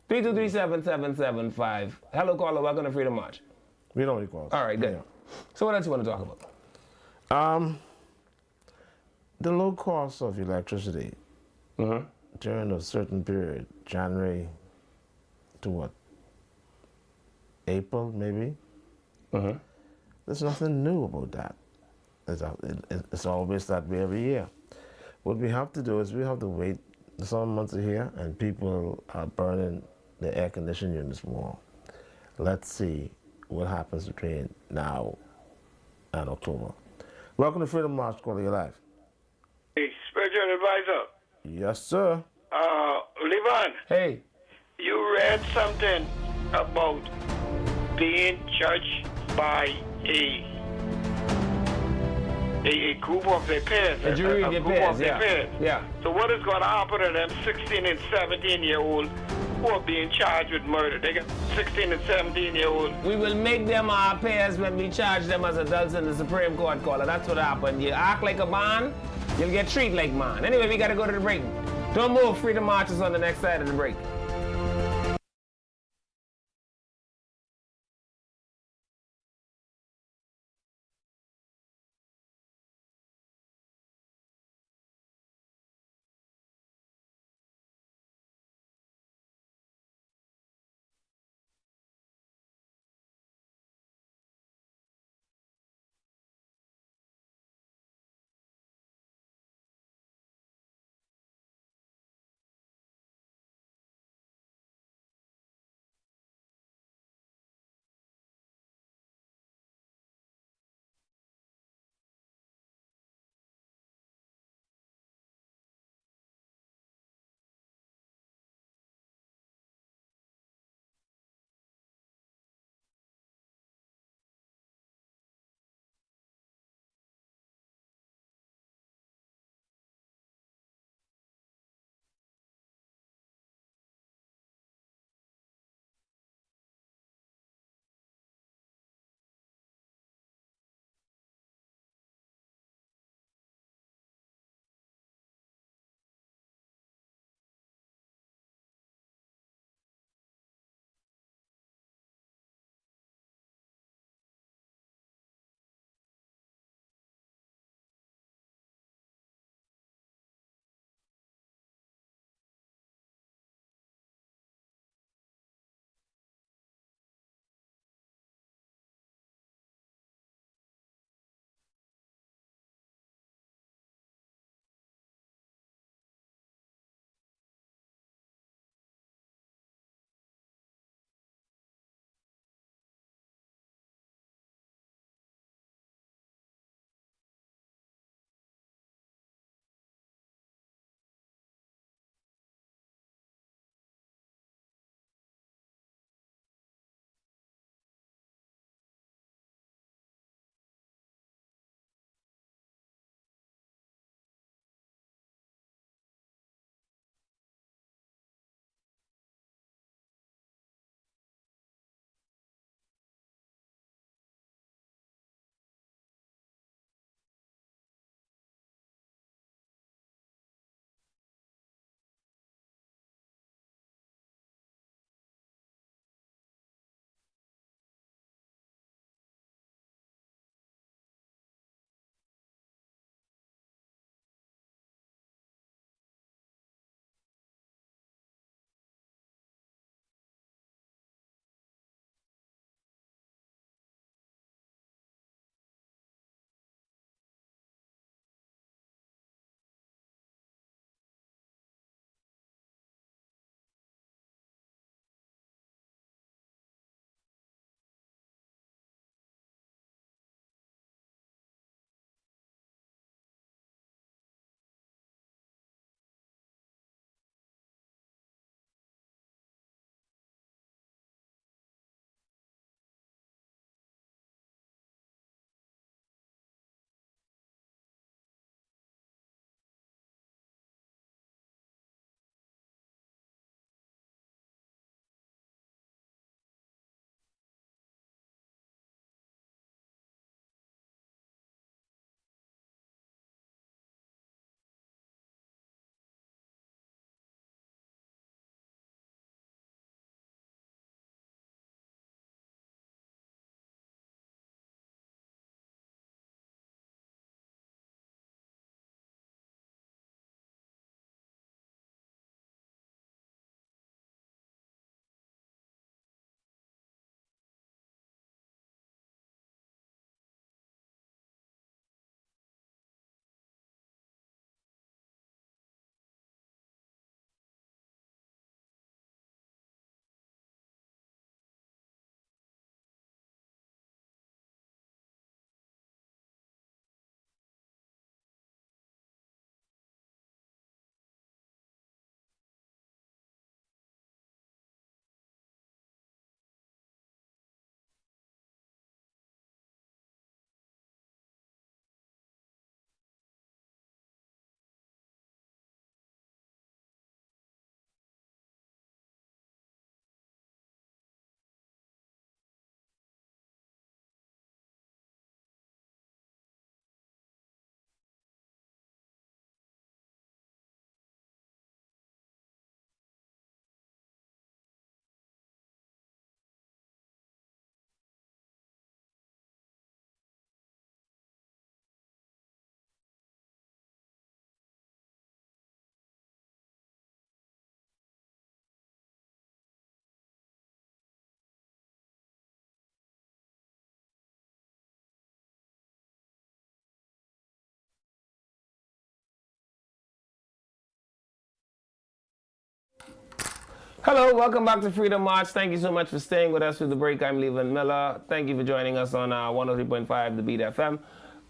Speaker 1: 323-7775. Hello, caller. Welcome to Freedom March.
Speaker 2: We don't need calls.
Speaker 1: All right, good.
Speaker 2: Yeah.
Speaker 1: So what else you want to talk about?
Speaker 2: The low cost of electricity during a certain period, January to what? April, maybe? There's nothing new about that. It's always that way every year. What we have to do is we have to wait the summer months are here and people are burning the air conditioning units more. Let's see what happens between now and October. Welcome to Freedom March, calling you live.
Speaker 11: Hey, spiritual advisor.
Speaker 2: Yes, sir.
Speaker 11: Levan,
Speaker 1: Hey.
Speaker 11: you read something about being judged by a group of their peers.
Speaker 1: A jury of their
Speaker 11: group
Speaker 1: peers,
Speaker 11: of their peers.
Speaker 1: Yeah.
Speaker 11: So what is going to happen to them 16 and 17-year-olds who are being charged with murder? They got 16 and 17-year-olds.
Speaker 1: We will make them our peers when we charge them as adults in the Supreme Court, caller. That's what happened. You act like a man, you'll get treated like man. Anyway, we got to go to the break. Don't move. Freedom March is on the next side of the break. Hello, welcome back to Freedom March. Thank you so much for staying with us through the break. I'm Levan Miller. Thank you for joining us on 103.5 The Beat FM,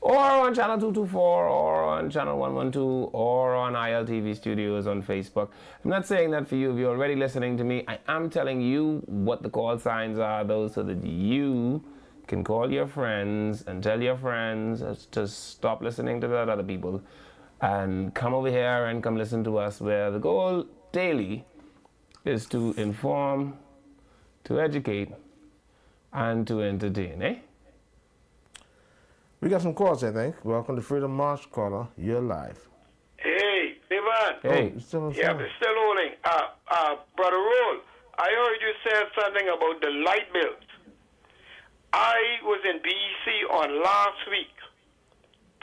Speaker 1: or on Channel 224, or on Channel 112, or on ILTV Studios on Facebook. I'm not saying that for you if you're already listening to me. I am telling you what the call signs are, though, so that you can call your friends and tell your friends to stop listening to that other people and come over here and come listen to us, where the goal daily is to inform, to educate, and to entertain, eh?
Speaker 2: We got some calls, I think. Welcome to Freedom March, caller. You're live.
Speaker 11: Hey, Ivan.
Speaker 1: Hey.
Speaker 2: Oh, still on
Speaker 11: Yeah,
Speaker 2: phone.
Speaker 11: but still holding. Brother Roll, I heard you said something about the light bills. I was in BEC on last week,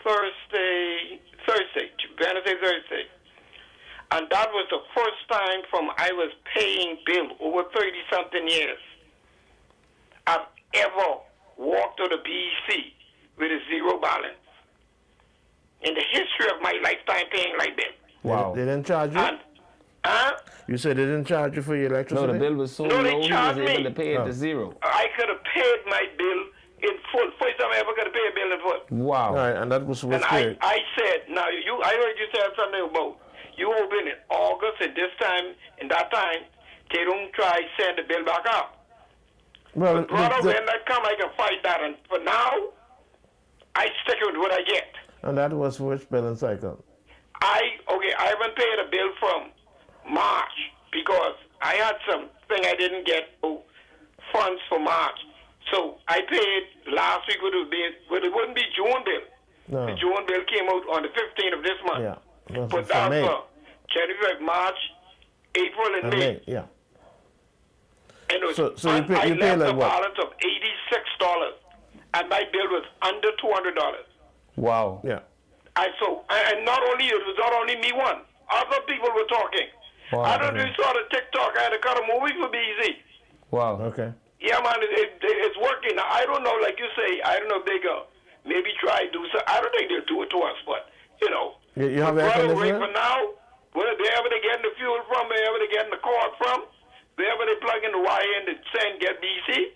Speaker 11: Wednesday, Thursday. And that was the first time from I was paying bill over 30-something years I've ever walked to the BEC with a zero balance in the history of my lifetime paying light bill.
Speaker 1: Wow.
Speaker 2: They didn't charge you?
Speaker 11: And,
Speaker 2: You said they didn't charge you for your electricity?
Speaker 1: No, the bill was so
Speaker 11: No,
Speaker 1: low,
Speaker 11: they
Speaker 1: he was
Speaker 11: charged
Speaker 1: able
Speaker 11: me.
Speaker 1: to pay it
Speaker 2: Oh.
Speaker 1: to zero.
Speaker 11: I could have paid my bill in full. First time I ever got to pay a bill in full.
Speaker 1: Wow.
Speaker 2: All right, and that was what's
Speaker 11: And
Speaker 2: good.
Speaker 11: I said, now I heard you said something about you open in August, and this time, in that time, they don't try send the bill back up.
Speaker 2: Well,
Speaker 11: But brother, when that come, I can fight that. And for now, I stick with what I get.
Speaker 2: and that was which billing cycle?
Speaker 11: I haven't paid a bill from March because I had something I didn't get funds for March. So I paid last week, but it wouldn't be June bill.
Speaker 2: No.
Speaker 11: The June bill came out on the 15th of this month.
Speaker 2: Yeah. Well,
Speaker 11: But
Speaker 2: for
Speaker 11: that's
Speaker 2: May.
Speaker 11: for January, March, April, and
Speaker 2: And
Speaker 11: May.
Speaker 2: May, yeah.
Speaker 11: And it was,
Speaker 2: So you pay
Speaker 11: I left
Speaker 2: like
Speaker 11: a
Speaker 2: what?
Speaker 11: balance of $86, and my bill was under $200.
Speaker 1: Wow.
Speaker 2: Yeah.
Speaker 11: And not only it was not only me one. Other people were talking.
Speaker 1: Wow.
Speaker 11: I don't know if you saw the TikTok. I had to cut a movie for BZ.
Speaker 1: Wow.
Speaker 2: Okay.
Speaker 11: Yeah, man, it's working. Now, I don't know, like you say, I don't know if they go maybe try to do so. I don't think they'll do it to us, but you know.
Speaker 2: You have air
Speaker 11: Brother,
Speaker 2: conditioning?
Speaker 11: for now, wherever they getting the fuel from, wherever they getting the cord from, wherever they plug in the wire in to send get BC,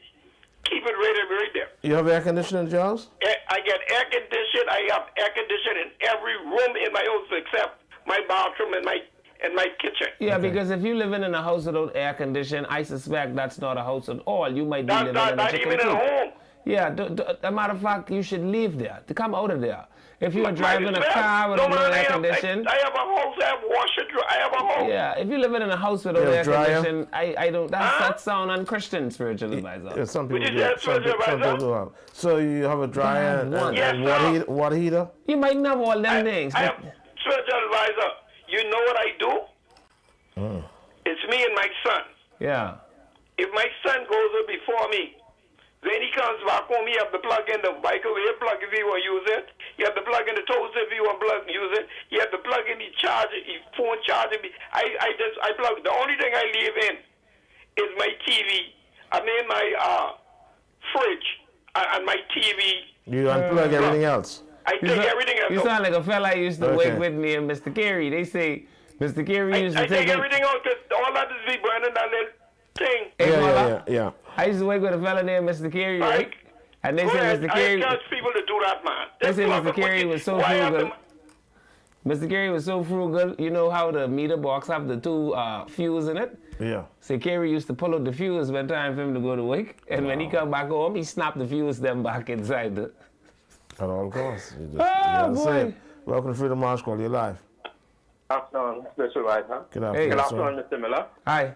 Speaker 11: keep it right there.
Speaker 2: You have air conditioning in your house?
Speaker 11: I get air conditioned. I have air conditioning in every room in my house except my bathroom and my kitchen.
Speaker 1: Yeah, because if you're living in a house without air conditioning, I suspect that's not a house at all. You might be living in a
Speaker 11: Not
Speaker 1: chicken
Speaker 11: even at
Speaker 1: coop.
Speaker 11: home.
Speaker 1: Yeah, as a matter of fact, you should leave there, to come out of there. If you're
Speaker 11: Might
Speaker 1: driving
Speaker 11: as
Speaker 1: a
Speaker 11: well.
Speaker 1: car with
Speaker 11: No,
Speaker 1: no
Speaker 11: man,
Speaker 1: air conditioning,
Speaker 11: I have a house. I have washer. I have a home.
Speaker 1: yeah, if you're living in a house without
Speaker 2: You have
Speaker 1: air
Speaker 2: dryer?
Speaker 1: conditioning, I don't. That sound unchristian, spiritual advisor.
Speaker 2: Yeah, some people
Speaker 11: you
Speaker 2: do.
Speaker 11: say,
Speaker 2: Some
Speaker 11: Spiritual
Speaker 2: people
Speaker 11: advisor?
Speaker 2: have. So you have a dryer and,
Speaker 1: one.
Speaker 11: Yes, sir.
Speaker 2: water heater?
Speaker 1: You might know all them things.
Speaker 11: I
Speaker 1: but-
Speaker 11: have spiritual advisor. You know what I do? It's me and my son.
Speaker 1: yeah.
Speaker 11: If my son goes up before me, when he comes back home, he have to plug in the microwave plug if he want to use it. You have to plug in the toaster if you want to use it. You have to plug in the charger, the phone charger. I plug. The only thing I leave in is my TV. I mean my fridge and my TV.
Speaker 2: You unplug everything else?
Speaker 11: I take everything else.
Speaker 1: You sound like a fella I used to
Speaker 2: Okay.
Speaker 1: work with me and Mr. Carey. They say Mr. Carey used to
Speaker 11: I
Speaker 1: take
Speaker 11: take everything out because all that is be burning that little thing.
Speaker 1: Hey, Mala,
Speaker 2: Yeah.
Speaker 1: I used to work with a fella named Mr. Carey, right? And they
Speaker 11: Go
Speaker 1: said
Speaker 11: ahead.
Speaker 1: Mr.
Speaker 11: I
Speaker 1: Carey.
Speaker 11: encourage people to do that, man.
Speaker 1: They said
Speaker 11: Just
Speaker 1: Mr. Carey was so
Speaker 11: why have
Speaker 1: frugal.
Speaker 11: them-
Speaker 1: Mr. Carey was so frugal. You know how the meter box have the two fuse in it?
Speaker 2: Yeah.
Speaker 1: So Carey used to pull out the fuse when time for him to go to work. And when he come back home, he snapped the fuse them back inside the...
Speaker 2: At all costs. You just,
Speaker 1: Oh,
Speaker 2: you gotta
Speaker 1: boy.
Speaker 2: say it. Welcome to Freedom March Call. You're live.
Speaker 12: Afternoon, Special Advisor.
Speaker 2: Good
Speaker 1: Hey.
Speaker 2: afternoon,
Speaker 12: Good
Speaker 2: sir.
Speaker 12: afternoon, Mr. Miller.
Speaker 1: Hi.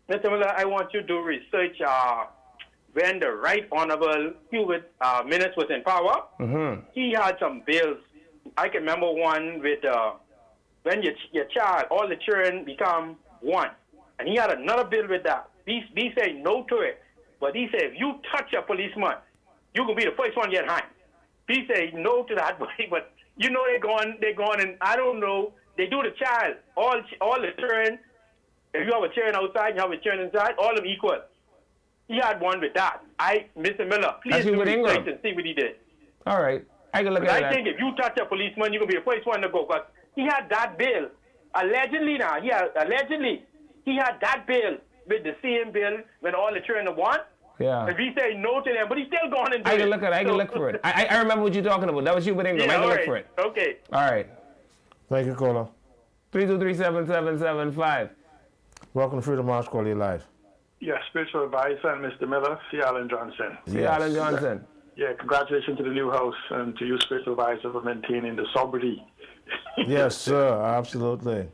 Speaker 12: Mr. Miller, I want you to do research when the Right Honorable Hewitt Minister was in power. He had some bills. I can remember one with when your child, all the children become one. And he had another bill with that. He said no to it. But he said, if you touch a policeman, you can be the first one to get hanged. He said no to that, but you know they're going and I don't know, they do the child. All the children, if you have a children outside, you have a children inside, all of them equal. He had one with that. Mr. Miller, please
Speaker 1: That's you
Speaker 12: do
Speaker 1: with
Speaker 12: research
Speaker 1: England.
Speaker 12: and see what he did.
Speaker 1: All right. I can look
Speaker 12: But
Speaker 1: at
Speaker 12: I
Speaker 1: that.
Speaker 12: think if you touch a policeman, you can be the first one to go. Because he had that bill. Allegedly he had that bill with the same bill when all the children want.
Speaker 1: Yeah.
Speaker 12: If he say no to them, but he's still going and doing
Speaker 1: I can look at it. I can look for it. I remember what you're talking about. That was you with Ingram.
Speaker 12: Yeah,
Speaker 1: I can
Speaker 12: all
Speaker 1: look for
Speaker 12: right.
Speaker 1: it.
Speaker 12: Okay.
Speaker 1: All right.
Speaker 2: Thank you, caller.
Speaker 1: 323-7775.
Speaker 2: Welcome to Freedom March, call your life.
Speaker 13: Yeah, spiritual advisor and Mr. Miller, C. Allen Johnson.
Speaker 1: C. Allen Johnson.
Speaker 13: Yeah, congratulations to the new house and to you, spiritual advisor, for maintaining the sobriety.
Speaker 2: Yes, sir, absolutely.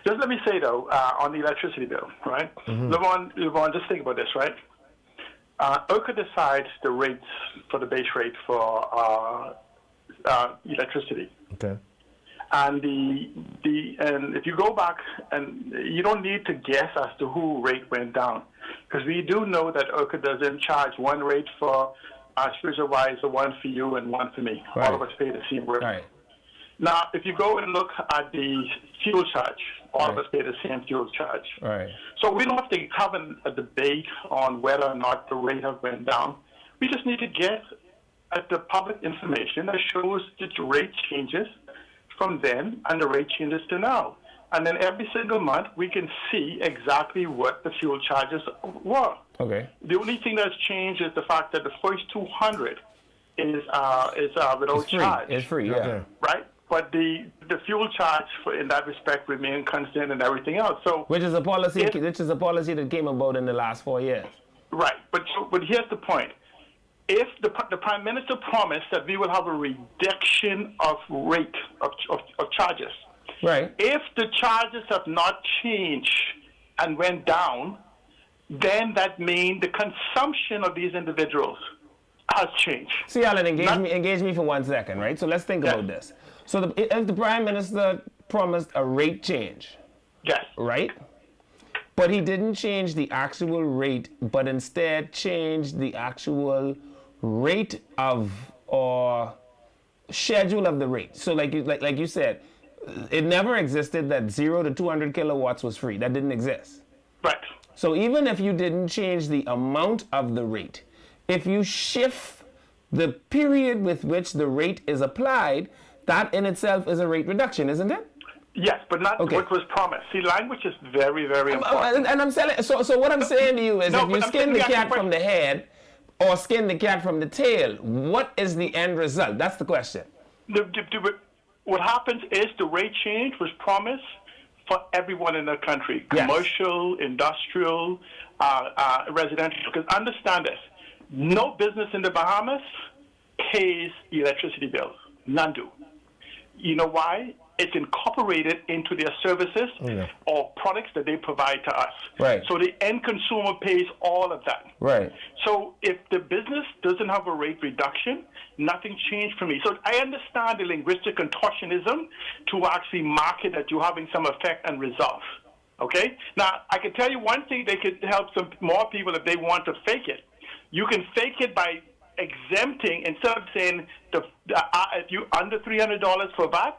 Speaker 13: Just let me say, though, on the electricity bill, right? Levon, just think about this, right? OCA decides the rates for the base rate for electricity.
Speaker 2: Okay.
Speaker 13: And and if you go back, and you don't need to guess as to who rate went down, because we do know that OCA doesn't charge one rate for spiritual advisor, one for you and one for me.
Speaker 1: Right.
Speaker 13: All of us pay the same rate.
Speaker 1: Right.
Speaker 13: Now, if you go and look at the fuel charge, all of us pay the same fuel charge.
Speaker 1: Right.
Speaker 13: So we don't have to have a debate on whether or not the rate has went down. We just need to get at the public information that shows the rate changes from then and the rate changes to now. And then every single month we can see exactly what the fuel charges were.
Speaker 1: Okay.
Speaker 13: The only thing that's changed is the fact that the first 200 is without charge.
Speaker 1: It's free, yeah.
Speaker 2: Okay.
Speaker 13: Right? But the fuel charge in that respect remained constant and everything else. So
Speaker 1: which is a policy that came about in the last 4 years.
Speaker 13: right. But here's the point. If the Prime Minister promised that we will have a reduction of rate of charges,
Speaker 1: right?
Speaker 13: If the charges have not changed and went down, then that means the consumption of these individuals has changed.
Speaker 1: See, Alan, engage me for 1 second, right? So let's think about this. So if the Prime Minister promised a rate change,
Speaker 13: yes,
Speaker 1: right? But he didn't change the actual rate, but instead changed the actual rate of or schedule of the rate. So like you said, it never existed that 0 to 200 kilowatts was free. That didn't exist.
Speaker 13: Right.
Speaker 1: So even if you didn't change the amount of the rate, if you shift the period with which the rate is applied, that in itself is a rate reduction, isn't it?
Speaker 13: Yes, but not what was promised. See, language is very, very important.
Speaker 1: And I'm saying, so what I'm saying to you is, if you skin the cat from the head or skin the cat from the tail, what is the end result? That's the question.
Speaker 13: What happens is the rate change was promised for everyone in the country, commercial, industrial, residential. Because understand this, no business in the Bahamas pays electricity bills. None do. You know why? It's incorporated into their services or products that they provide to us.
Speaker 1: Right.
Speaker 13: So the end consumer pays all of that.
Speaker 1: Right.
Speaker 13: So if the business doesn't have a rate reduction, nothing changed for me. So I understand the linguistic contortionism to actually market that you're having some effect and results. Okay? Now, I can tell you one thing, they could help some more people if they want to fake it. You can fake it by exempting, instead of saying if you under $300 for VAT,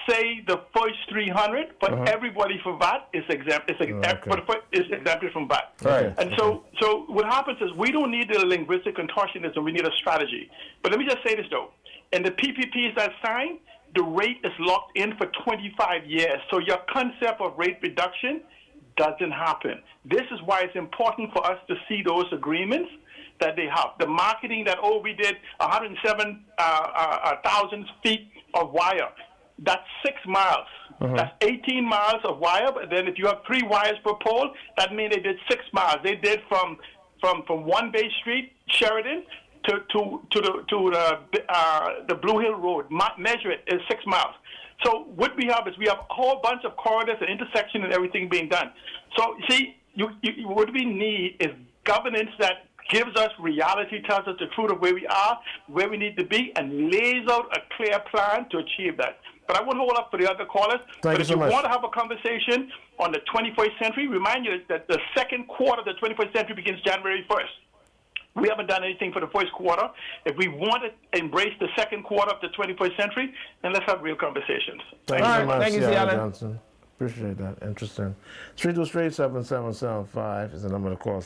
Speaker 13: say the first 300, but everybody for VAT is exempt. Is exempted from VAT.
Speaker 1: Right.
Speaker 13: And so what happens is we don't need the linguistic contortionism. We need a strategy. But let me just say this though: in the PPPs that signed, the rate is locked in for 25 years. So your concept of rate reduction doesn't happen. This is why it's important for us to see those agreements that they have. The marketing that, we did 107,000 feet of wire. That's 6 miles. That's 18 miles of wire. But then if you have 3 wires per pole, that means they did 6 miles. They did from 1 Bay Street, Sheridan, to the Blue Hill Road. Measure it is 6 miles. So what we have is we have a whole bunch of corridors and intersections and everything being done. So see, what we need is governance that gives us reality, tells us the truth of where we are, where we need to be, and lays out a clear plan to achieve that. But I won't hold up for the other callers. But if you want to have a conversation on the 21st century, remind you that the second quarter of the 21st century begins January 1st. We haven't done anything for the first quarter. If we want to embrace the second quarter of the 21st century, then let's have real conversations.
Speaker 2: Thank you so much, Thank you, Alan Johnson. Appreciate that. Interesting. 323-7775 is the number to call.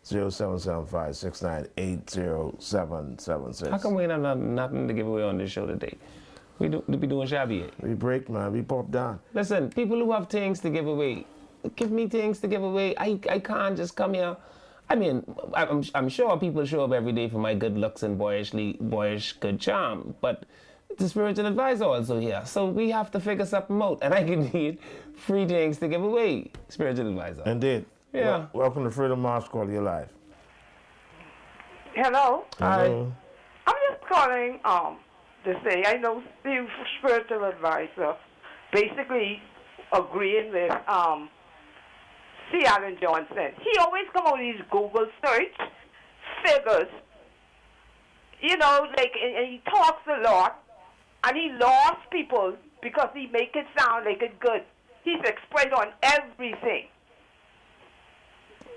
Speaker 2: 698-0775-698-0776.
Speaker 1: How come we don't have nothing to give away on this show today? We be doing shabby.
Speaker 2: We break, man. We pop down.
Speaker 1: Listen, people who have things to give away, give me things to give away. I can't just come here. I mean, I'm sure people show up every day for my good looks and boyish good charm, but the spiritual advisor also here. So we have to figure something out, and I can need free things to give away, spiritual advisor.
Speaker 2: Indeed.
Speaker 1: Yeah.
Speaker 2: Welcome to Freedom March, Call Your Life.
Speaker 14: Hello.
Speaker 1: Hi.
Speaker 14: I'm just calling to say I know the spiritual advisor basically agreeing with C. Allen Johnson. He always come out with these Google search figures, you know, like, and he talks a lot, and he lost people because he make it sound like it's good. He's expressed on everything.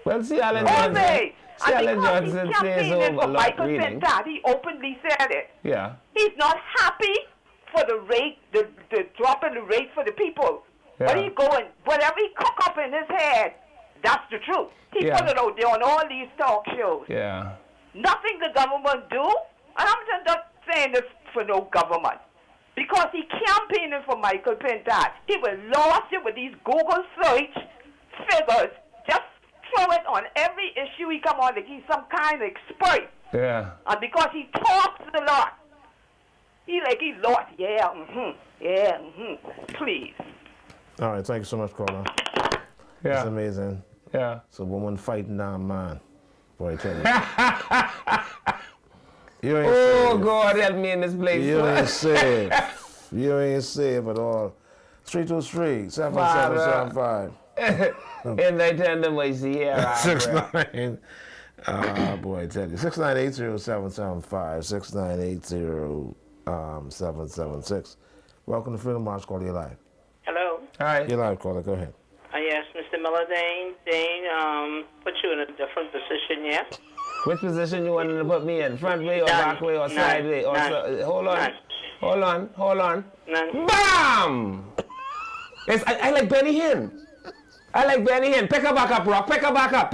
Speaker 1: Well, C. Allen
Speaker 14: All
Speaker 1: Johnson.
Speaker 14: day.
Speaker 1: C. Allen
Speaker 14: And
Speaker 1: Johnson
Speaker 14: because he's
Speaker 1: says
Speaker 14: campaigning
Speaker 1: over a
Speaker 14: for
Speaker 1: lot
Speaker 14: Michael
Speaker 1: reading.
Speaker 14: Pintat, he openly said it.
Speaker 1: Yeah.
Speaker 14: He's not happy for the rate, the drop in the rate for the people.
Speaker 1: Yeah.
Speaker 14: But he going, whatever he cook up in his head, that's the truth. He
Speaker 1: Yeah.
Speaker 14: put it out there on all these talk shows.
Speaker 1: Yeah.
Speaker 14: Nothing the government do, and I'm just not saying this for no government, because he campaigning for Michael Pintat. He was lost it with these Google search figures. Just throw it on every issue he come on like he's some kind of expert.
Speaker 1: Yeah.
Speaker 14: And because he talks a lot, he lost. Yeah, yeah, please.
Speaker 2: All right, thank you so much, caller.
Speaker 1: Yeah.
Speaker 2: That's amazing.
Speaker 1: Yeah.
Speaker 2: It's a woman fighting down a man. Boy, I tell you. You ain't
Speaker 1: Oh,
Speaker 2: safe.
Speaker 1: God, help me in this place.
Speaker 2: You ain't safe. You ain't safe at all. 323-7775.
Speaker 1: In the tender mercy, yeah.
Speaker 2: 69. Boy, I tell you. 698-0775. 698-0776. Welcome to Freedom March, Call Your Life.
Speaker 15: Hello.
Speaker 1: Hi.
Speaker 2: Your live caller, go ahead.
Speaker 15: Yes, Mr. Miller, Dane put you in a different position, yeah?
Speaker 1: Which position you want to put me in? Front way or back way or side way? Or hold on. Hold on.
Speaker 15: None.
Speaker 1: Bam! Yes, I like Benny Hinn. Pick her back up, Rock. Pick her back up.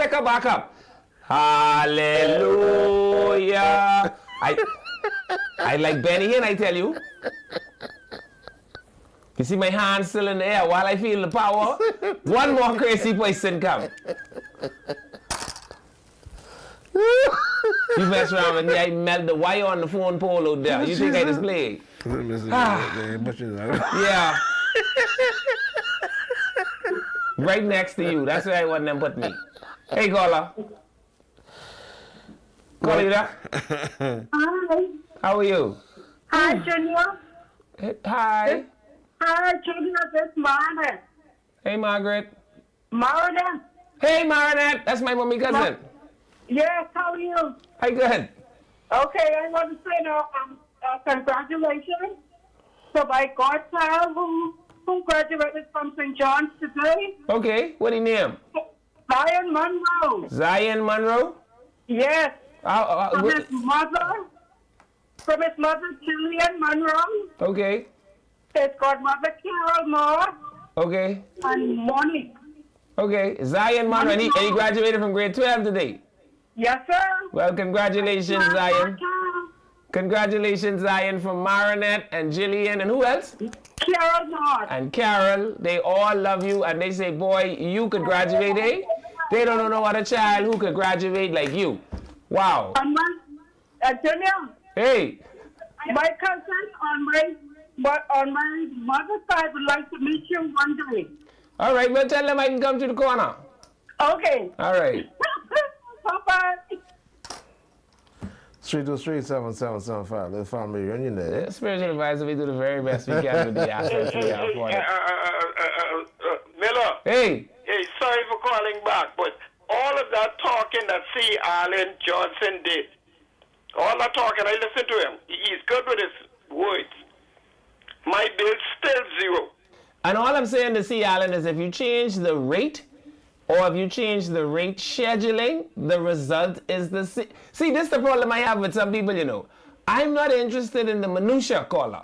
Speaker 1: Hallelujah. I like Benny Hinn, I tell you. You see my hand still in the air while I feel the power. One more crazy person come. You mess around with me, I melt the wire on the phone pole out there. You think I just play? Yeah. Right next to you. That's where I want them put me. Hey, caller. Caller, you there?
Speaker 16: Hi.
Speaker 1: How are you?
Speaker 16: Hi, Junior.
Speaker 1: Hi.
Speaker 16: Hi, Junior. This is Margaret.
Speaker 1: Hey, Margaret.
Speaker 16: Margaret.
Speaker 1: Hey, Marinette. That's my mommy cousin.
Speaker 16: Yes, how are you?
Speaker 1: Hi, good.
Speaker 16: Okay, I want to say congratulations to my godchild who graduated from St. John's today.
Speaker 1: Okay, what do you name?
Speaker 16: Zion Monroe.
Speaker 1: Zion Monroe?
Speaker 16: Yes. From
Speaker 1: what-
Speaker 16: his mother, Jillian Monroe.
Speaker 1: Okay,
Speaker 16: His godmother, Carol Moore,
Speaker 1: okay,
Speaker 16: and Monique.
Speaker 1: okay. Zion Monroe, and he graduated from grade 12 today.
Speaker 16: Yes, sir.
Speaker 1: Well, congratulations, Zion. Congratulations, Zion, from Marinette and Jillian, and who else?
Speaker 16: Carol Moore.
Speaker 1: And Carol. They all love you, and they say, boy, you could graduate, eh? They don't know no other child who could graduate like you. Wow.
Speaker 16: And Junior.
Speaker 1: Hey.
Speaker 16: My cousin on my mother's side would like to meet you one day.
Speaker 1: All right, well, tell them I can come to the corner.
Speaker 16: Okay.
Speaker 1: All right.
Speaker 16: Bye-bye.
Speaker 2: 323-7775. Little family reunion there.
Speaker 1: Spiritual advisor, we do the very best we can with the assets we have for it.
Speaker 11: Miller.
Speaker 1: Hey.
Speaker 11: Hey, sorry for calling back, but all of that talking that C. Allen Johnson did, all that talking, I listened to him. He's good with his words. My bill's still zero.
Speaker 1: And all I'm saying to C. Allen is if you change the rate, or if you change the rate scheduling, the result is the same. See, this is the problem I have with some people, you know. I'm not interested in the minutia, caller.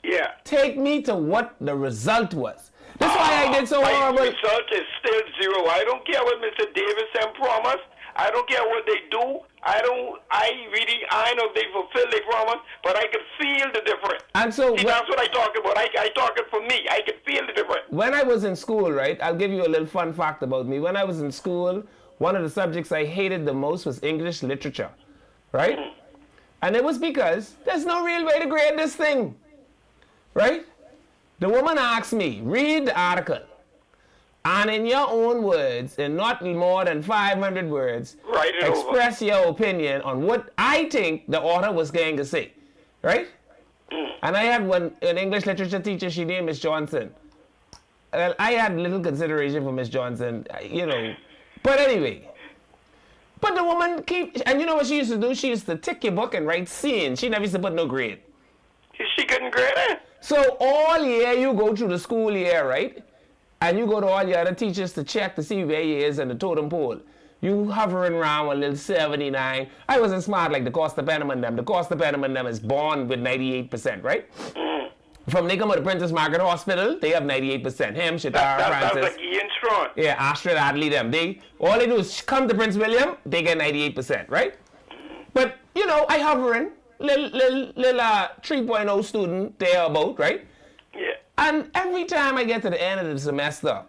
Speaker 11: Yeah.
Speaker 1: Take me to what the result was. That's why I did so horrible.
Speaker 11: My result is still zero. I don't care what Mr. Davison promised. I don't care what they do. I know if they fulfill their promise, but I can feel the difference.
Speaker 1: And so
Speaker 11: see, that's what I talk about. I talk it for me. I can feel the difference.
Speaker 1: When I was in school, right, I'll give you a little fun fact about me. When I was in school, one of the subjects I hated the most was English literature, right? Mm-hmm. And it was because there's no real way to grade this thing, right? The woman asked me, read the article, and in your own words, in not more than 500 words, express your opinion on what I think the author was going to say, right? And I had an English literature teacher, she named Miss Johnson. Well, I had little consideration for Miss Johnson, you know. But anyway, but the woman and you know what she used to do? She used to tick your book and write scene. She never used to put no grade.
Speaker 11: She couldn't grade it?
Speaker 1: So all year you go through the school year, right? And you go to all your other teachers to check to see where he is in the totem pole. You hovering around a little 79. I wasn't smart like the Costa Penman them. The Costa Penman them is born with 98%, right? From they come to the Princess Margaret Hospital, they have 98%. Him, Shatara, Francis.
Speaker 11: That's like Ian Strong.
Speaker 1: Yeah, Astrid Adley, them. All they do is come to Prince William, they get 98%, right? But, you know, I hovering, little 3.0 student there about, right?
Speaker 11: Yeah.
Speaker 1: And every time I get to the end of the semester,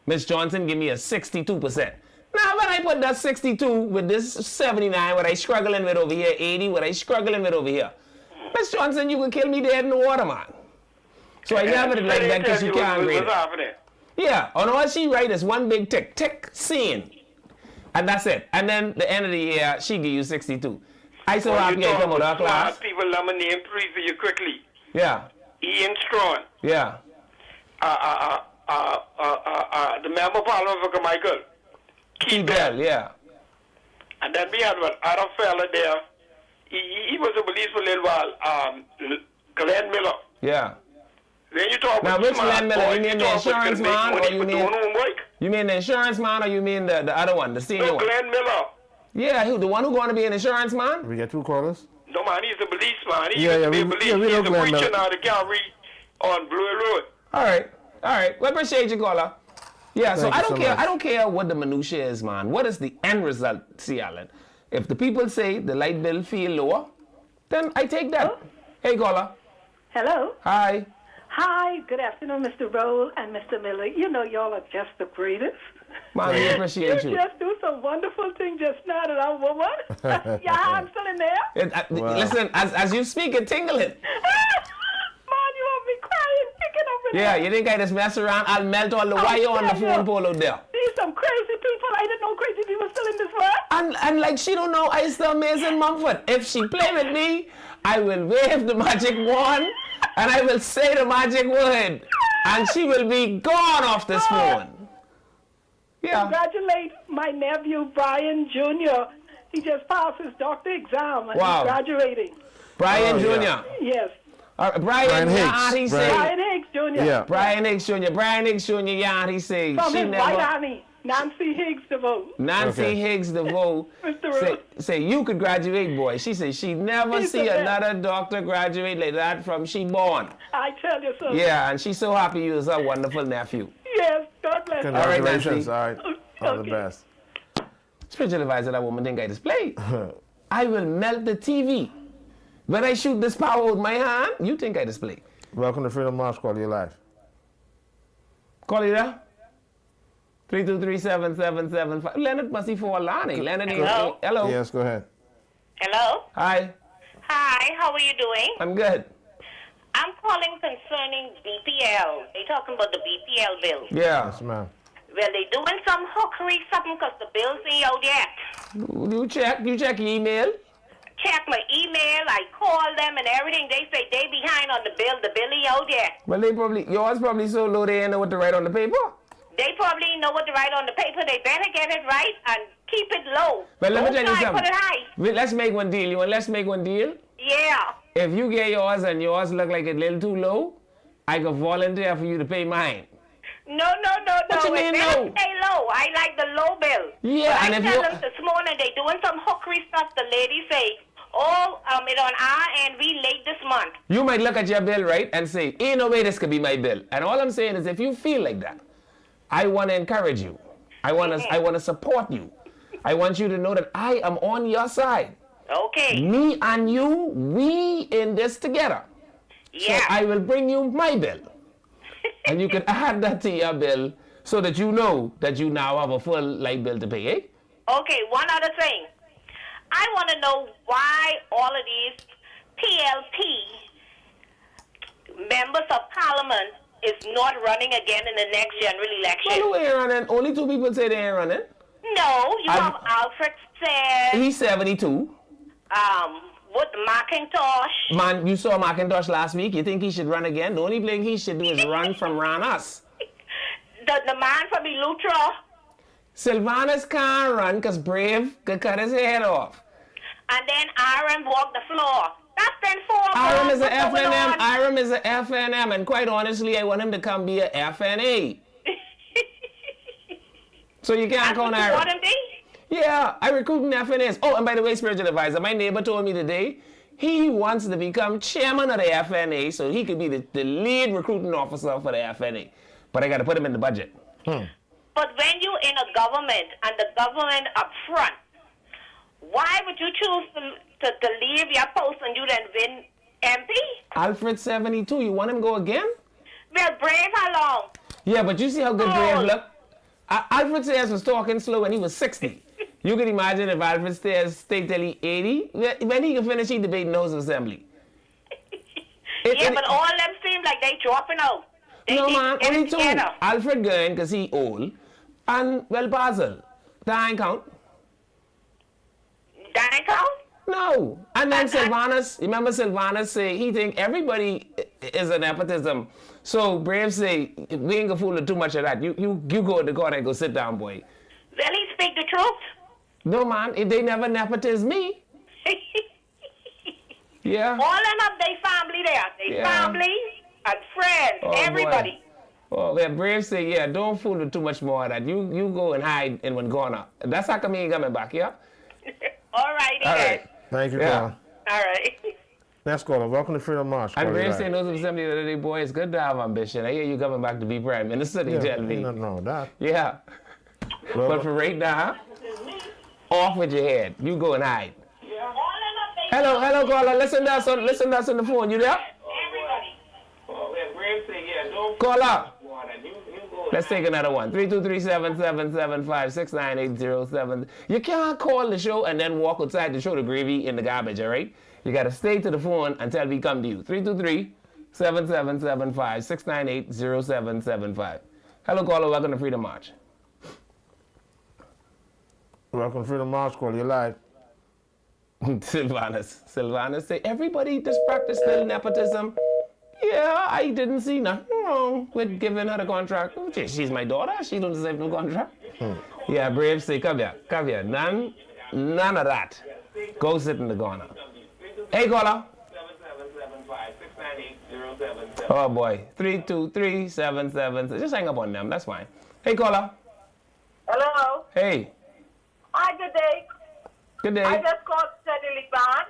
Speaker 1: Miss Johnson give me a 62%. Now, when I put that 62 with this 79, what I struggling with over here, 80, what I struggling with over here, Miss Johnson, you could kill me dead in the water, man. So I never did like that because you can't read it. Yeah, and all she write is one big tick, scene. And that's it. And then the end of the year, she give you 62. I so happy I come out of our class.
Speaker 11: People, I'm going to name three for you quickly.
Speaker 1: Yeah.
Speaker 11: Ian Strong.
Speaker 1: Yeah.
Speaker 11: The member of Parliament for Michael.
Speaker 1: Keith Bell, yeah.
Speaker 11: And then we had one other fella there. He was a police for a little while. Glenn Miller.
Speaker 1: Yeah.
Speaker 11: Then you talk
Speaker 1: now, which Glenn Miller? You mean the insurance man, or you mean the insurance man, or you mean the other one, the senior one?
Speaker 11: Glenn Miller.
Speaker 1: Yeah, the one who going to be an insurance man?
Speaker 2: We get two callers.
Speaker 11: No man, he's a policeman. He used to be a policeman. He's a preacher now. The gallery on Blue Road.
Speaker 1: All right. Well, appreciate you, caller. Yeah, so I don't care what the minutia is, man. What is the end result, C. Allen? If the people say the light bill feel lower, then I take that. Oh. Hey, caller.
Speaker 17: Hello.
Speaker 1: Hi.
Speaker 17: Hi, good afternoon, Mr. Roll and Mr. Miller. You know y'all are just the greatest.
Speaker 1: Man, we appreciate you.
Speaker 17: You just do some wonderful things just now that I'm woman. Your hand's still in there?
Speaker 1: Listen, as you speak, it's tingling.
Speaker 17: Man, you want me crying, picking up in there.
Speaker 1: You think I just mess around? I'll melt all the wire on the phone pole out there.
Speaker 17: These some crazy people. I didn't know crazy people still in this world.
Speaker 1: And like she don't know I still amazing Mumford. If she play with me, I will wave the magic wand and I will say the magic word and she will be gone off this phone. Yeah.
Speaker 17: Congratulate my nephew Brian Jr. He just passed his doctor exam and he's graduating.
Speaker 1: Brian Jr.
Speaker 17: Yes.
Speaker 1: Brian Higgs.
Speaker 17: Brian Higgs Jr.
Speaker 1: Yeah. Brian Higgs Jr. Yeah, he say
Speaker 17: from his white army. Nancy Higgs DeVoe.
Speaker 1: Higgs DeVoe say you could graduate, boy. She said she never see another doctor graduate like that from she born.
Speaker 17: I tell you so.
Speaker 1: Yeah, and she's so happy you is a wonderful nephew.
Speaker 17: Yes, God bless.
Speaker 2: Congratulations. All right. All the best.
Speaker 1: Spiritual advisor, that woman think I display. I will melt the TV. When I shoot this power with my hand, you think I display.
Speaker 2: Welcome to Freedom March. Call you live.
Speaker 1: Call you there? 323-7775. Leonard must be for Alani. Leonard, hello.
Speaker 2: Yes, go ahead.
Speaker 18: Hello.
Speaker 1: Hi.
Speaker 18: Hi, how are you doing?
Speaker 1: I'm good.
Speaker 18: I'm calling concerning BPL. They talking about the BPL bill.
Speaker 1: Yeah.
Speaker 2: Yes, ma'am.
Speaker 18: Well, they doing some hookery something because the bills ain't out yet.
Speaker 1: You check your email?
Speaker 18: Check my email. I call them and everything. They say they behind on the bill. The bill ain't out yet.
Speaker 1: Well, yours probably so low they ain't know what to write on the paper.
Speaker 18: They probably know what to write on the paper. They better get it right and keep it low.
Speaker 1: But let me tell you
Speaker 18: something.
Speaker 1: Put
Speaker 18: it high.
Speaker 1: Let's make one deal. Let's make one deal?
Speaker 18: Yeah.
Speaker 1: If you get yours and yours look like a little too low, I can volunteer for you to pay mine.
Speaker 18: No.
Speaker 1: What you mean no?
Speaker 18: Stay low. I like the low bill.
Speaker 1: Yeah,
Speaker 18: but I tell them this morning they doing some hookery stuff. The lady say, it on our end, we late this month.
Speaker 1: You might look at your bill, right, and say, ain't no way this could be my bill. And all I'm saying is if you feel like that, I want to encourage you. I want to support you. I want you to know that I am on your side.
Speaker 18: Okay.
Speaker 1: Me and you, we in this together.
Speaker 18: Yeah.
Speaker 1: So I will bring you my bill. And you can add that to your bill so that you know that you now have a full light bill to pay, eh?
Speaker 18: Okay, one other thing. I want to know why all of these PLP members of parliament is not running again in the next general election.
Speaker 1: Well, who ain't running? Only 2 people say they ain't running.
Speaker 18: No, you have Alfred said.
Speaker 1: He's 72.
Speaker 18: With McIntosh.
Speaker 1: Man, you saw McIntosh last week. You think he should run again? The only thing he should do is run from Ron Us.
Speaker 18: The man from Elutra.
Speaker 1: Sylvanus can't run because Brave could cut his head off.
Speaker 18: And then Aaron walked the floor. That's been 4
Speaker 1: Aaron
Speaker 18: months.
Speaker 1: is an FNM. Aaron is an FNM. And quite honestly, I want him to come be a FNA. So you can't call Aaron.
Speaker 18: Want him be?
Speaker 1: Yeah, I recruiting FNAs. Oh, and by the way, spiritual advisor, my neighbor told me today he wants to become chairman of the FNA so he could be the lead recruiting officer for the FNA. But I got to put him in the budget.
Speaker 18: But when you're in a government and the government up front, why would you choose to leave your post and you then win MP?
Speaker 1: Alfred 72, you want him to go again?
Speaker 18: Well, Brave, how long?
Speaker 1: Yeah, but you see how good Brave look? Alfred Stairs was talking slow when he was 60. You can imagine if Alfred Stairs stayed till he 80. When he can finish, he debate in House of Assembly.
Speaker 18: But all them seem like they dropping out.
Speaker 1: No, man, only 2. Alfred going because he old. And, well, Basil. That ain't count.
Speaker 18: That ain't count?
Speaker 1: No. And then Sylvanus, remember Sylvanus say he think everybody is a nepotism. So Brave say, we ain't gonna fool with too much of that. You go in the corner and go sit down, boy.
Speaker 18: Will he speak the truth?
Speaker 1: No, man, they never nepotize me. Yeah.
Speaker 18: All them have their family there. Their family and friends, everybody.
Speaker 1: Boy. Oh, yeah, Brave say, yeah, don't fool with too much more of that. You go and hide in one corner. That's how come he ain't coming back, yeah?
Speaker 18: All righty.
Speaker 1: All right.
Speaker 2: Thank you,
Speaker 1: Yeah.
Speaker 2: Colin.
Speaker 18: All right.
Speaker 2: Next caller. Welcome to Freedom March.
Speaker 1: And
Speaker 2: Call
Speaker 1: Brave
Speaker 2: you
Speaker 1: saying,
Speaker 2: live.
Speaker 1: those of Assembly the other day, boy, it's good to have ambition. I hear you coming back to be Prime Minister, they tell me.
Speaker 2: Ain't nothing wrong with that.
Speaker 1: Yeah. But for right now, off with your head. You go and hide. Hello, caller. Listen to us on the phone. You there? Caller. Let's take another one. 323-777-569-807. You can't call the show and then walk outside to show the gravy in the garbage, all right? You got to stay to the phone until we come to you. 323-777-569-80775. Hello, caller. Welcome to Freedom March.
Speaker 2: Welcome to Freedom March. Call you live.
Speaker 1: Sylvanus say, everybody just practice little nepotism. Yeah, I didn't see nothing wrong with giving her the contract. She's my daughter. She don't deserve no contract. Yeah, Brave say, come here. None of that. Go sit in the corner. Hey, caller. Oh, boy. 323-777. Just hang up on them. That's fine. Hey, caller.
Speaker 16: Hello.
Speaker 1: Hey.
Speaker 16: Hi, good day.
Speaker 1: Good day.
Speaker 16: I just called steadily back.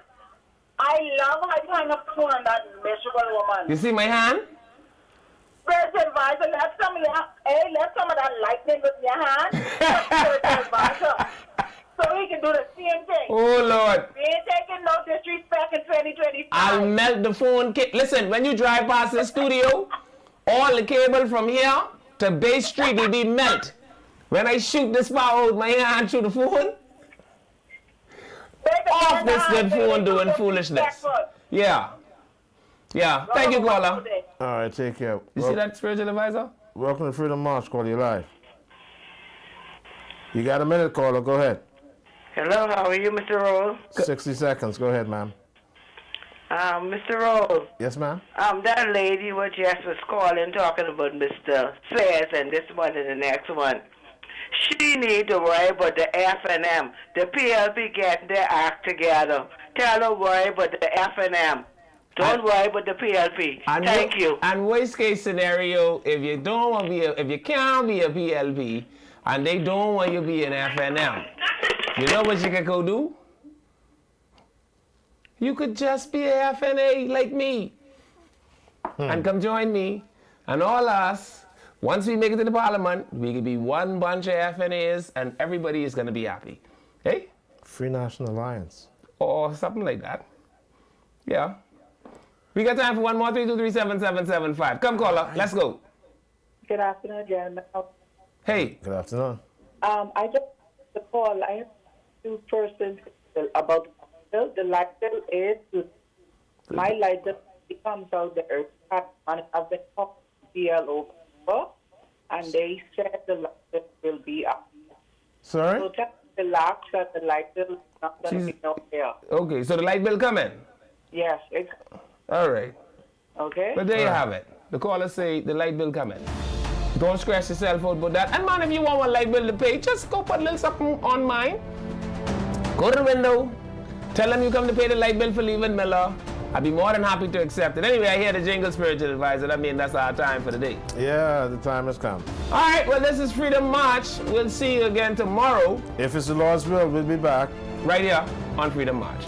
Speaker 16: I love how you hang up the phone on that miserable woman.
Speaker 1: You see my hand?
Speaker 16: Spiritual advisor, let some of that lightning with your hand. Spiritual advisor. So we can do the same thing.
Speaker 1: Oh, Lord.
Speaker 16: We ain't taking no disrespect in 2025.
Speaker 1: I'll melt the phone. Listen, when you drive past the studio, all the cable from here to Bay Street will be melt. When I shoot this power with my hand through the phone, off this good phone doing foolishness. Yeah. Thank you, caller.
Speaker 2: All right, take care.
Speaker 1: You see that, spiritual advisor?
Speaker 2: Welcome to Freedom March. Call you live. You got a minute, caller. Go ahead.
Speaker 14: Hello, how are you, Mr. Rose?
Speaker 2: 60 seconds. Go ahead, ma'am.
Speaker 14: Mr. Rose.
Speaker 2: Yes, ma'am.
Speaker 14: That lady was just calling, talking about Mr. Sayers and this one and the next one. She need to worry about the F&M. The PLP getting their act together. Tell her worry about the F&M. Don't worry about the PLP. Thank you.
Speaker 1: And worst case scenario, if you can't be a PLP, and they don't want you to be an FNM, you know what you can go do? You could just be a FNA like me, and come join me, and all us. Once we make it to the parliament, we could be one bunch of FNAs, and everybody is going to be happy.
Speaker 2: Free National Alliance.
Speaker 1: Or something like that. Yeah. We got time for one more. 323-7775. Come, caller. Let's go.
Speaker 19: Good afternoon, Jen.
Speaker 1: Hey.
Speaker 2: Good afternoon.
Speaker 19: I just the call. I have two persons about the light bill is my light bill comes out the earth and I've been talking to DL over and they said the light bill will be up.
Speaker 2: Sorry?
Speaker 19: So just relax that the light bill is not going to be no here.
Speaker 1: Okay, so the light bill coming?
Speaker 19: Yes.
Speaker 1: All right.
Speaker 19: Okay.
Speaker 1: But there you have it. The caller say the light bill coming. Don't stress yourself out about that. And man, if you want one light bill to pay, just go put a little something on mine. Go to the window. Tell them you come to pay the light bill for leaving Miller. I'd be more than happy to accept it. Anyway, I hear the jingle, spiritual advisor. That means that's our time for the day.
Speaker 2: Yeah, the time has come.
Speaker 1: All right, well, this is Freedom March. We'll see you again tomorrow.
Speaker 2: If it's the Lord's will, we'll be back.
Speaker 1: Right here on Freedom March.